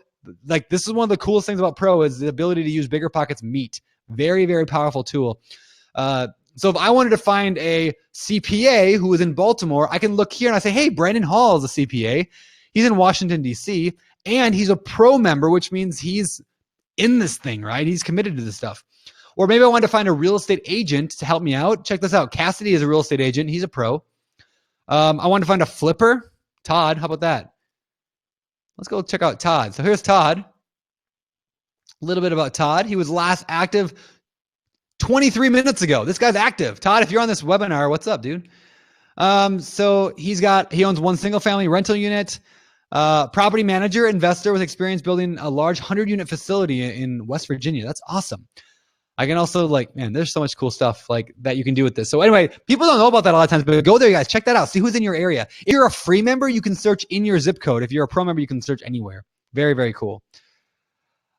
Speaker 2: like this is one of the coolest things about Pro is the ability to use BiggerPockets Meet. Very, very powerful tool. So if I wanted to find a CPA who is in Baltimore, I can look here and I say, hey, Brandon Hall is a CPA. He's in Washington, D.C., and he's a pro member, which means he's in this thing, right? He's committed to this stuff. Or maybe I wanted to find a real estate agent to help me out. Check this out. Cassidy is a real estate agent. He's a pro. I wanted to find a flipper. Todd, how about that? Let's go check out Todd. So here's Todd. A little bit about Todd. He was last active 23 minutes ago. This guy's active. Todd, if you're on this webinar, what's up, dude? So he owns one single family rental unit, property manager, investor with experience building a large 100-unit facility in West Virginia. That's awesome. I can also there's so much cool stuff like that you can do with this. So anyway, people don't know about that a lot of times, but go there, guys. Check that out. See who's in your area. If you're a free member, you can search in your zip code. If you're a pro member, you can search anywhere. Very, very cool.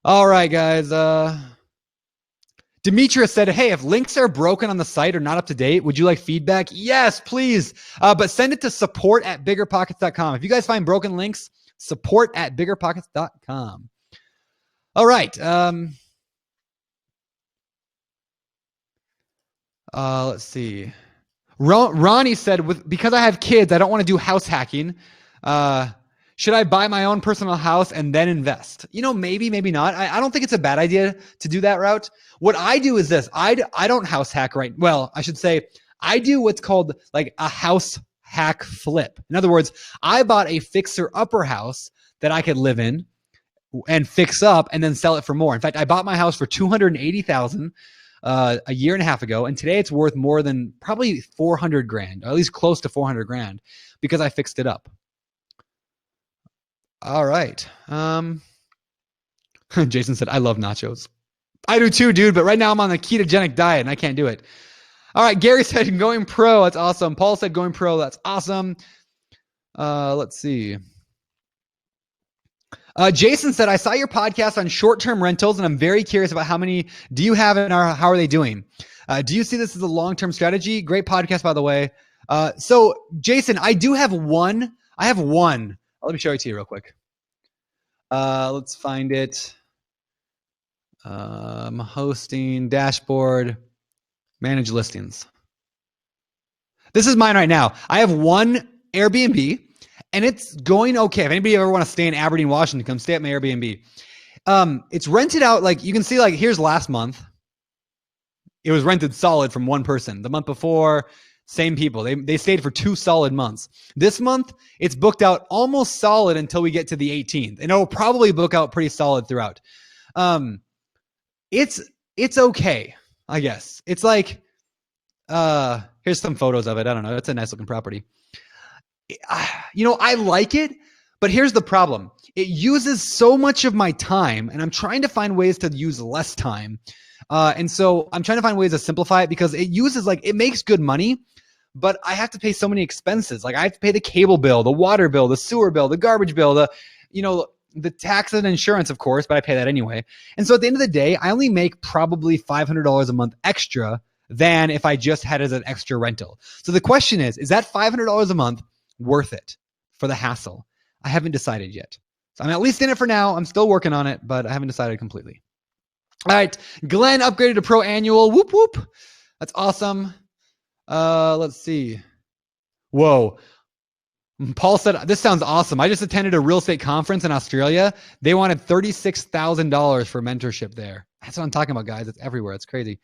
Speaker 2: All right, guys. Demetrius said, hey, if links are broken on the site or not up to date, would you like feedback? Yes, please. But send it to support@biggerpockets.com. If you guys find broken links, support@biggerpockets.com. All right. Let's see. Ronnie said, because I have kids, I don't want to do house hacking. Should I buy my own personal house and then invest? Maybe, maybe not. I don't think it's a bad idea to do that route. What I do is this. I don't house hack right. Well, I should say I do what's called like a house hack flip. In other words, I bought a fixer upper house that I could live in and fix up and then sell it for more. In fact, I bought my house for $280,000 a year and a half ago, and today it's worth more than probably $400,000, or at least close to $400,000, because I fixed it up. All right. Jason said, I love nachos. I do too, dude, but right now I'm on the ketogenic diet and I can't do it. All right. Gary said, going pro. That's awesome. Paul said, going pro. That's awesome. Let's see. Jason said, I saw your podcast on short-term rentals and I'm very curious about how many do you have and how are they doing? Do you see this as a long-term strategy? Great podcast, by the way. So Jason, I do have one. I have one. Let me show it to you real quick. Let's find it. Hosting, dashboard, manage listings. This is mine right now. I have one Airbnb and it's going okay. If anybody ever want to stay in Aberdeen, Washington, come stay at my Airbnb. It's rented out. Like you can see, like here's last month. It was rented solid from one person. The month before, same people. They stayed for 2 solid months. This month, it's booked out almost solid until we get to the 18th. And it'll probably book out pretty solid throughout. It's okay, I guess. It's like, here's some photos of it. I don't know. It's a nice looking property. I like it, but here's the problem. It uses so much of my time, and I'm trying to find ways to use less time. And so I'm trying to find ways to simplify it because it makes good money, but I have to pay so many expenses. Like I have to pay the cable bill, the water bill, the sewer bill, the garbage bill, the tax and insurance, of course, but I pay that anyway. And so at the end of the day, I only make probably $500 a month extra than if I just had it as an extra rental. So the question is that $500 a month worth it for the hassle? I haven't decided yet. So I'm at least in it for now. I'm still working on it, but I haven't decided completely. All right. Glenn upgraded to Pro Annual. Whoop, whoop. That's awesome. Let's see. Whoa. Paul said, this sounds awesome. I just attended a real estate conference in Australia. They wanted $36,000 for mentorship there. That's what I'm talking about, guys. It's everywhere. It's crazy.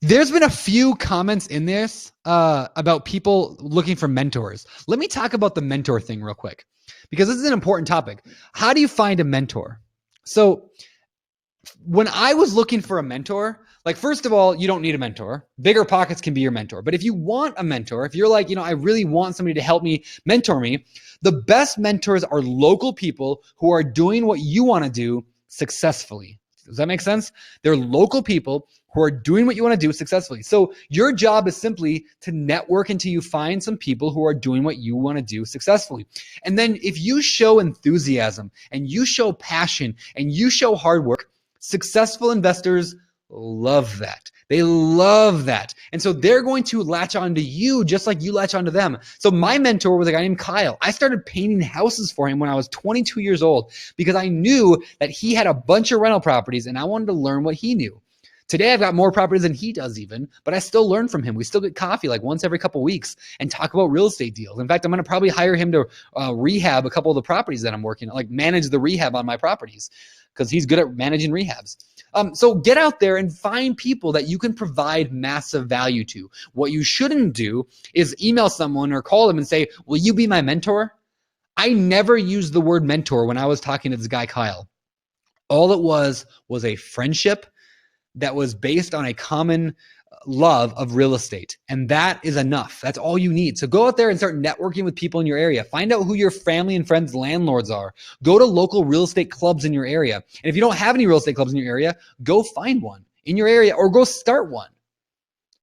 Speaker 2: There's been a few comments in this about people looking for mentors. Let me talk about the mentor thing real quick, because this is an important topic. How do you find a mentor? So when I was looking for a mentor, like, first of all, you don't need a mentor. BiggerPockets can be your mentor. But if you want a mentor, if you're like, I really want somebody to help me, mentor me, the best mentors are local people who are doing what you want to do successfully. Does that make sense? They're local people who are doing what you want to do successfully. So your job is simply to network until you find some people who are doing what you want to do successfully. And then if you show enthusiasm and you show passion and you show hard work, successful investors love that. They love that. And so they're going to latch onto you just like you latch onto them. So my mentor was a guy named Kyle. I started painting houses for him when I was 22 years old because I knew that he had a bunch of rental properties and I wanted to learn what he knew. Today, I've got more properties than he does even, but I still learn from him. We still get coffee like once every couple of weeks and talk about real estate deals. In fact, I'm going to probably hire him to rehab a couple of the properties that I'm working on, like manage the rehab on my properties because he's good at managing rehabs. So get out there and find people that you can provide massive value to. What you shouldn't do is email someone or call them and say, will you be my mentor? I never used the word mentor when I was talking to this guy, Kyle. All it was a friendship that was based on a common love of real estate. And that is enough. That's all you need. So go out there and start networking with people in your area. Find out who your family and friends' landlords are. Go to local real estate clubs in your area. And if you don't have any real estate clubs in your area, go find one in your area or go start one.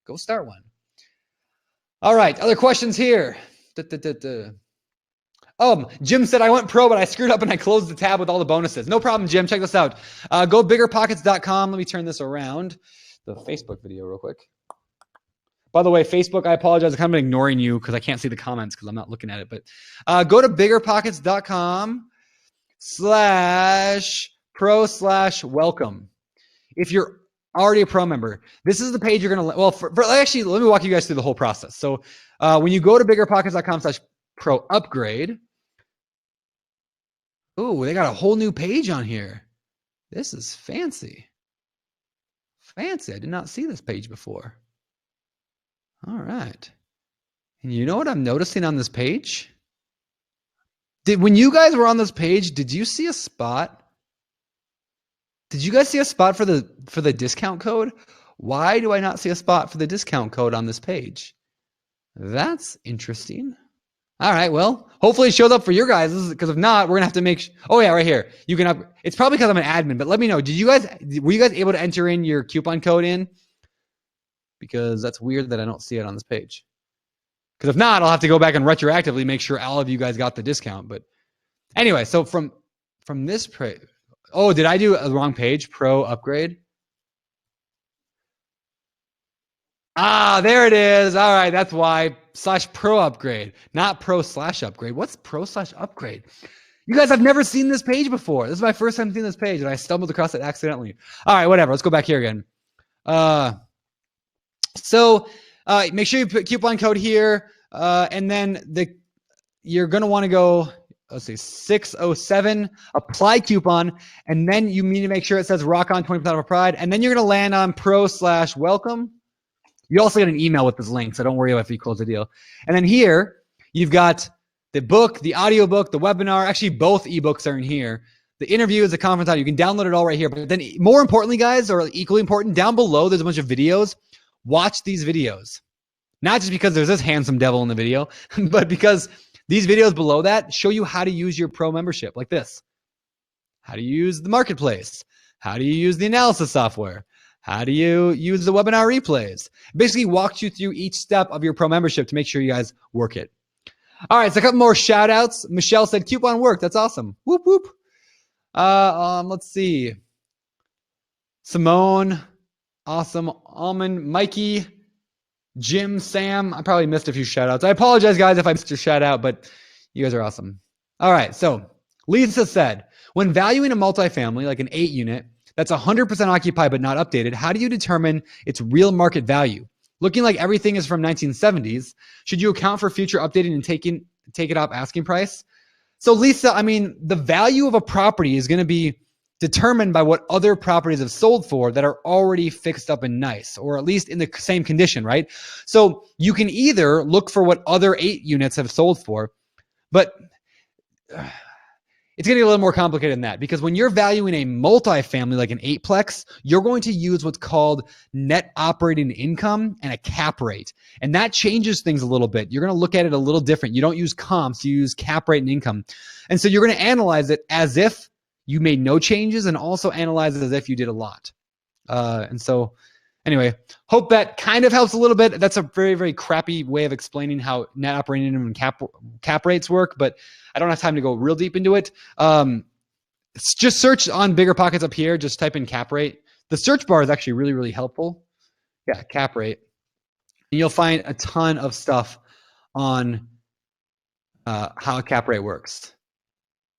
Speaker 2: Go start one. All right. Other questions here. Jim said, I went pro, but I screwed up and I closed the tab with all the bonuses. No problem, Jim. Check this out. Go BiggerPockets.com. Let me turn this around. The Facebook video real quick. By the way, Facebook, I apologize. I'm kind of ignoring you because I can't see the comments because I'm not looking at it. But go to BiggerPockets.com/pro/welcome. If you're already a pro member, this is the page you're going to, actually, let me walk you guys through the whole process. So when you go to BiggerPockets.com/pro upgrade, ooh, they got a whole new page on here. This is fancy. Fancy. I did not see this page before. All right. And you know what I'm noticing on this page? When you guys were on this page, did you see a spot? Did you guys see a spot for the discount code? Why do I not see a spot for the discount code on this page? That's interesting. All right, well, hopefully it shows up for your guys, because if not, we're gonna have to make. Oh yeah, right here. You can. It's probably because I'm an admin, but let me know. Were you guys able to enter in your coupon code in? Because that's weird that I don't see it on this page. Because if not, I'll have to go back and retroactively make sure all of you guys got the discount. But anyway, so from this did I do a wrong page? Pro upgrade. There it is. All right, that's why /pro upgrade, not pro/upgrade. What's pro/upgrade? You guys have never seen this page before. This is my first time seeing this page, and I stumbled across it accidentally. All right, whatever. Let's go back here again. So make sure you put coupon code here, and then you're going to want to go, let's see, 607, apply coupon, and then you need to make sure it says rock on 20% off pride, and then you're going to land on pro/welcome. You also get an email with this link, so don't worry about if you close the deal. And then here, you've got the book, the audio book, the webinar. Actually, both ebooks are in here. The interview is a conference audio. You can download it all right here. But then more importantly, guys, or equally important, down below, there's a bunch of videos. Watch these videos. Not just because there's this handsome devil in the video, but because these videos below that show you how to use your pro membership, like this. How do you use the marketplace? How do you use the analysis software? How do you use the webinar replays? Basically walks you through each step of your pro membership to make sure you guys work it. All right, so a couple more shout outs. Michelle said coupon worked. That's awesome. Whoop, whoop. Let's see. Simone, awesome. Almond, Mikey, Jim, Sam. I probably missed a few shout outs. I apologize, guys, if I missed your shout out, but you guys are awesome. All right, so Lisa said, when valuing a multifamily, like an 8 unit, that's 100% occupied but not updated, how do you determine its real market value? Looking like everything is from 1970s, should you account for future updating and take it off asking price? So Lisa, I mean, the value of a property is going to be determined by what other properties have sold for that are already fixed up and nice, or at least in the same condition, right? So you can either look for what other 8 units have sold for, but it's going to get a little more complicated than that, because when you're valuing a multifamily like an 8-plex, you're going to use what's called net operating income and a cap rate. And that changes things a little bit. You're going to look at it a little different. You don't use comps, you use cap rate and income. And so you're going to analyze it as if you made no changes and also analyze it as if you did a lot. And so anyway, hope that kind of helps a little bit. That's a very, very crappy way of explaining how net operating income and cap rates work, but I don't have time to go real deep into it. Just search on BiggerPockets up here. Just type in cap rate. The search bar is actually really, really helpful. Yeah, cap rate. And you'll find a ton of stuff on how a cap rate works.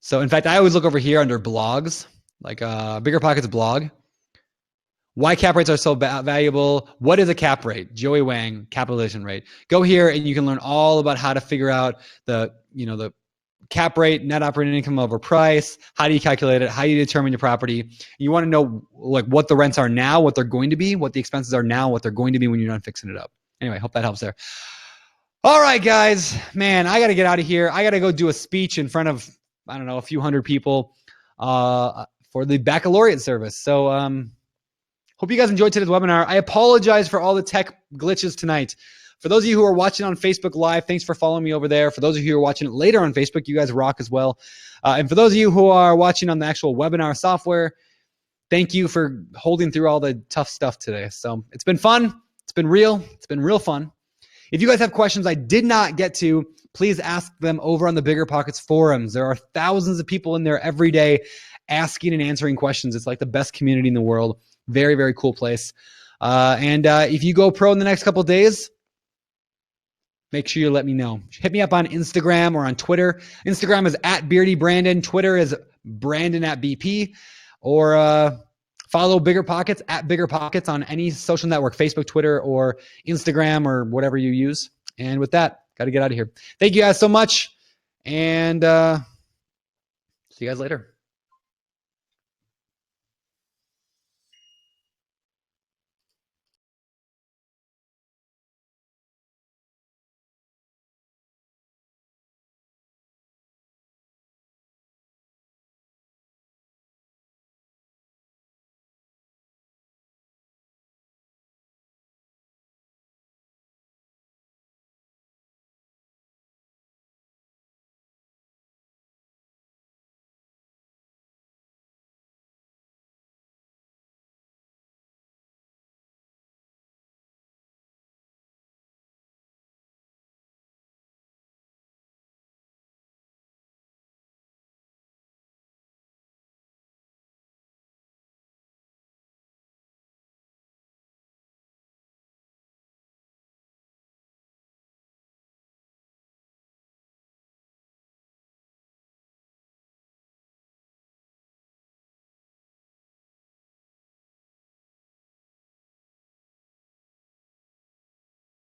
Speaker 2: So in fact, I always look over here under blogs, like BiggerPockets blog. Why cap rates are so valuable. What is a cap rate? Joey Wang, capitalization rate. Go here and you can learn all about how to figure out the cap rate, net operating income over price. How do you calculate it? How do you determine your property? You want to know like what the rents are now, what they're going to be, what the expenses are now, what they're going to be when you're done fixing it up. Anyway, hope that helps there. All right, guys, man, I got to get out of here. I got to go do a speech in front of, I don't know, a few hundred people for the baccalaureate service. So hope you guys enjoyed today's webinar. I apologize for all the tech glitches tonight. For those of you who are watching on Facebook Live, thanks for following me over there. For those of you who are watching it later on Facebook, you guys rock as well. And for those of you who are watching on the actual webinar software, thank you for holding through all the tough stuff today. So it's been fun. It's been real. It's been real fun. If you guys have questions I did not get to, please ask them over on the BiggerPockets forums. There are thousands of people in there every day asking and answering questions. It's like the best community in the world. Very, very cool place. And if you go pro in the next couple of days, make sure you let me know. Hit me up on Instagram or on Twitter. Instagram is @BeardyBrandon. Twitter is Brandon@BP. Or follow BiggerPockets @BiggerPockets on any social network, Facebook, Twitter, or Instagram, or whatever you use. And with that, got to get out of here. Thank you guys so much. And see you guys later.